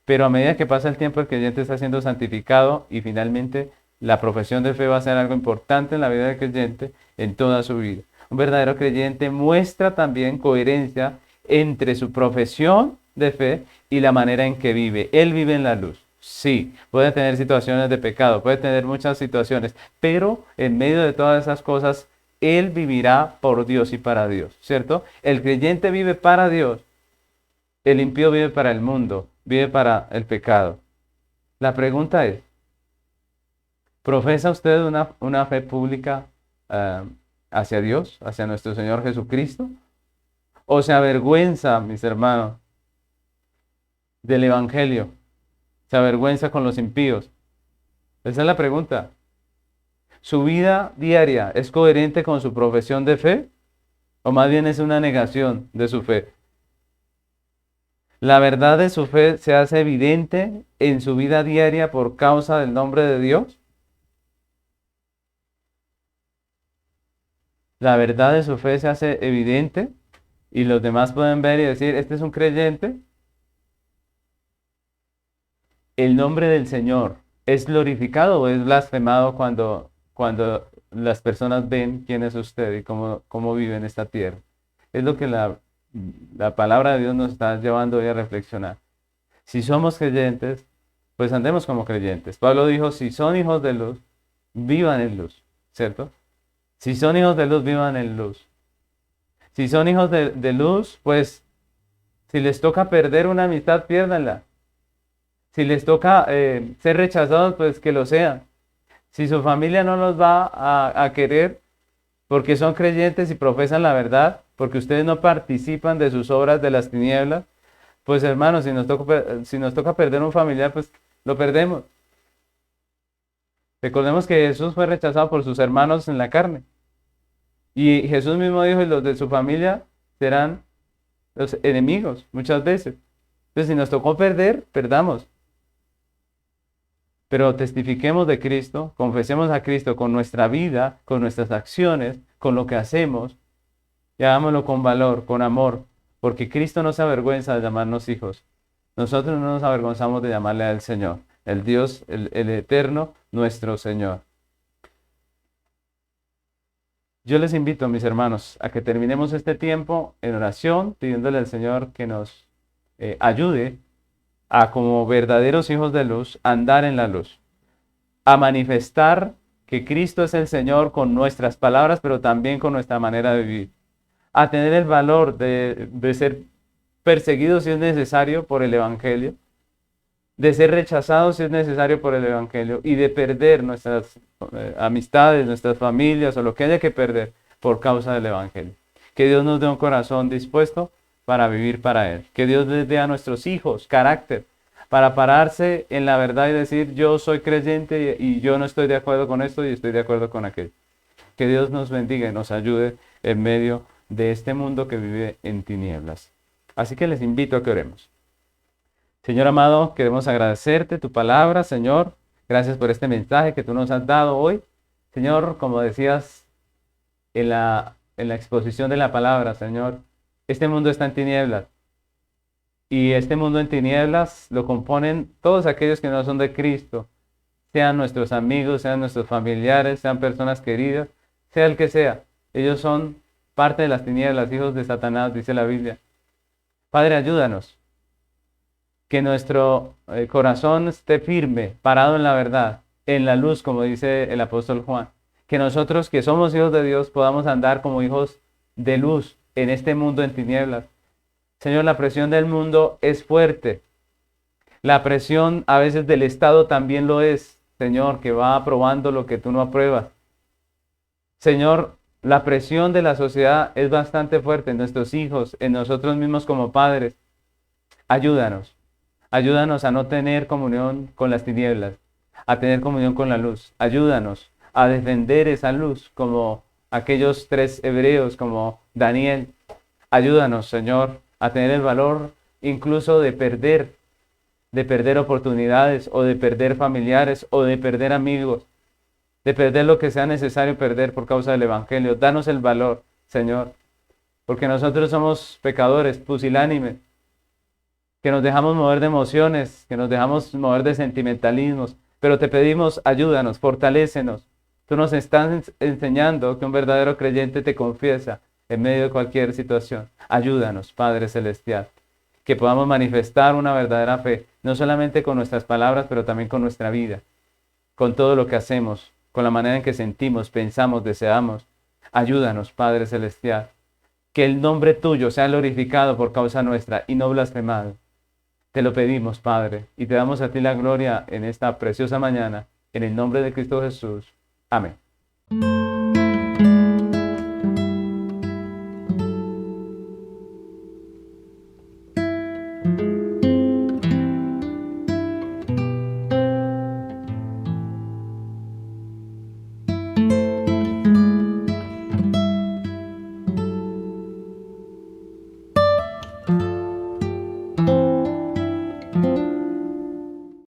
pero a medida que pasa el tiempo el creyente está siendo santificado y finalmente la profesión de fe va a ser algo importante en la vida del creyente en toda su vida. Un verdadero creyente muestra también coherencia entre su profesión de fe y la manera en que vive. Él vive en la luz. Sí, puede tener situaciones de pecado, puede tener muchas situaciones, pero en medio de todas esas cosas, él vivirá por Dios y para Dios, ¿cierto? El creyente vive para Dios, el impío vive para el mundo, vive para el pecado. La pregunta es, ¿profesa usted una fe pública hacia Dios, hacia nuestro Señor Jesucristo? ¿O se avergüenza, mis hermanos, del Evangelio? ¿Se avergüenza con los impíos? Esa es la pregunta. ¿Su vida diaria es coherente con su profesión de fe? ¿O más bien es una negación de su fe? ¿La verdad de su fe se hace evidente en su vida diaria por causa del nombre de Dios? La verdad de su fe se hace evidente y los demás pueden ver y decir, este es un creyente. ¿El nombre del Señor es glorificado o es blasfemado cuando las personas ven quién es usted y cómo vive en esta tierra? Es lo que la palabra de Dios nos está llevando hoy a reflexionar. Si somos creyentes, pues andemos como creyentes. Pablo dijo, si son hijos de luz, vivan en luz, ¿cierto? Si son hijos de luz, vivan en luz. Si son hijos de luz, pues si les toca perder una amistad, piérdanla. Si les toca ser rechazados, pues que lo sean. Si su familia no los va a querer porque son creyentes y profesan la verdad, porque ustedes no participan de sus obras de las tinieblas, pues hermanos, si nos toca perder un familiar, pues lo perdemos. Recordemos que Jesús fue rechazado por sus hermanos en la carne. Y Jesús mismo dijo, y los de su familia serán los enemigos muchas veces. Entonces, si nos tocó perder, perdamos. Pero testifiquemos de Cristo, confesemos a Cristo con nuestra vida, con nuestras acciones, con lo que hacemos, y hagámoslo con valor, con amor, porque Cristo no se avergüenza de llamarnos hijos. Nosotros no nos avergonzamos de llamarle al Señor, el Dios, el eterno, nuestro Señor. Yo les invito, mis hermanos, a que terminemos este tiempo en oración, pidiéndole al Señor que nos ayude a, como verdaderos hijos de luz, andar en la luz, a manifestar que Cristo es el Señor con nuestras palabras, pero también con nuestra manera de vivir. A tener el valor de ser perseguidos si es necesario por el Evangelio, de ser rechazados si es necesario por el Evangelio y de perder nuestras amistades, nuestras familias o lo que haya que perder por causa del Evangelio. Que Dios nos dé un corazón dispuesto para vivir para Él. Que Dios les dé a nuestros hijos carácter para pararse en la verdad y decir yo soy creyente y yo no estoy de acuerdo con esto y estoy de acuerdo con aquello. Que Dios nos bendiga y nos ayude en medio de este mundo que vive en tinieblas. Así que les invito a que oremos. Señor amado, queremos agradecerte tu palabra, Señor. Gracias por este mensaje que tú nos has dado hoy. Señor, como decías en la exposición de la palabra, Señor, este mundo está en tinieblas. Y este mundo en tinieblas lo componen todos aquellos que no son de Cristo, sean nuestros amigos, sean nuestros familiares, sean personas queridas, sea el que sea. Ellos son parte de las tinieblas, hijos de Satanás, dice la Biblia. Padre, ayúdanos. Que nuestro corazón esté firme, parado en la verdad, en la luz, como dice el apóstol Juan. Que nosotros que somos hijos de Dios podamos andar como hijos de luz en este mundo en tinieblas. Señor, la presión del mundo es fuerte. La presión a veces del Estado también lo es, Señor, que va aprobando lo que tú no apruebas. Señor, la presión de la sociedad es bastante fuerte en nuestros hijos, en nosotros mismos como padres. Ayúdanos. Ayúdanos a no tener comunión con las tinieblas, a tener comunión con la luz. Ayúdanos a defender esa luz como aquellos 3 hebreos, como Daniel. Ayúdanos, Señor, a tener el valor incluso de perder oportunidades o de perder familiares o de perder amigos, de perder lo que sea necesario perder por causa del Evangelio. Danos el valor, Señor, porque nosotros somos pecadores, pusilánimes, que nos dejamos mover de emociones, que nos dejamos mover de sentimentalismos, pero te pedimos, ayúdanos, fortalécenos. Tú nos estás enseñando que un verdadero creyente te confiesa en medio de cualquier situación. Ayúdanos, Padre Celestial, que podamos manifestar una verdadera fe, no solamente con nuestras palabras, pero también con nuestra vida, con todo lo que hacemos, con la manera en que sentimos, pensamos, deseamos. Ayúdanos, Padre Celestial, que el nombre tuyo sea glorificado por causa nuestra y no blasfemado. Te lo pedimos, Padre, y te damos a ti la gloria en esta preciosa mañana, en el nombre de Cristo Jesús. Amén.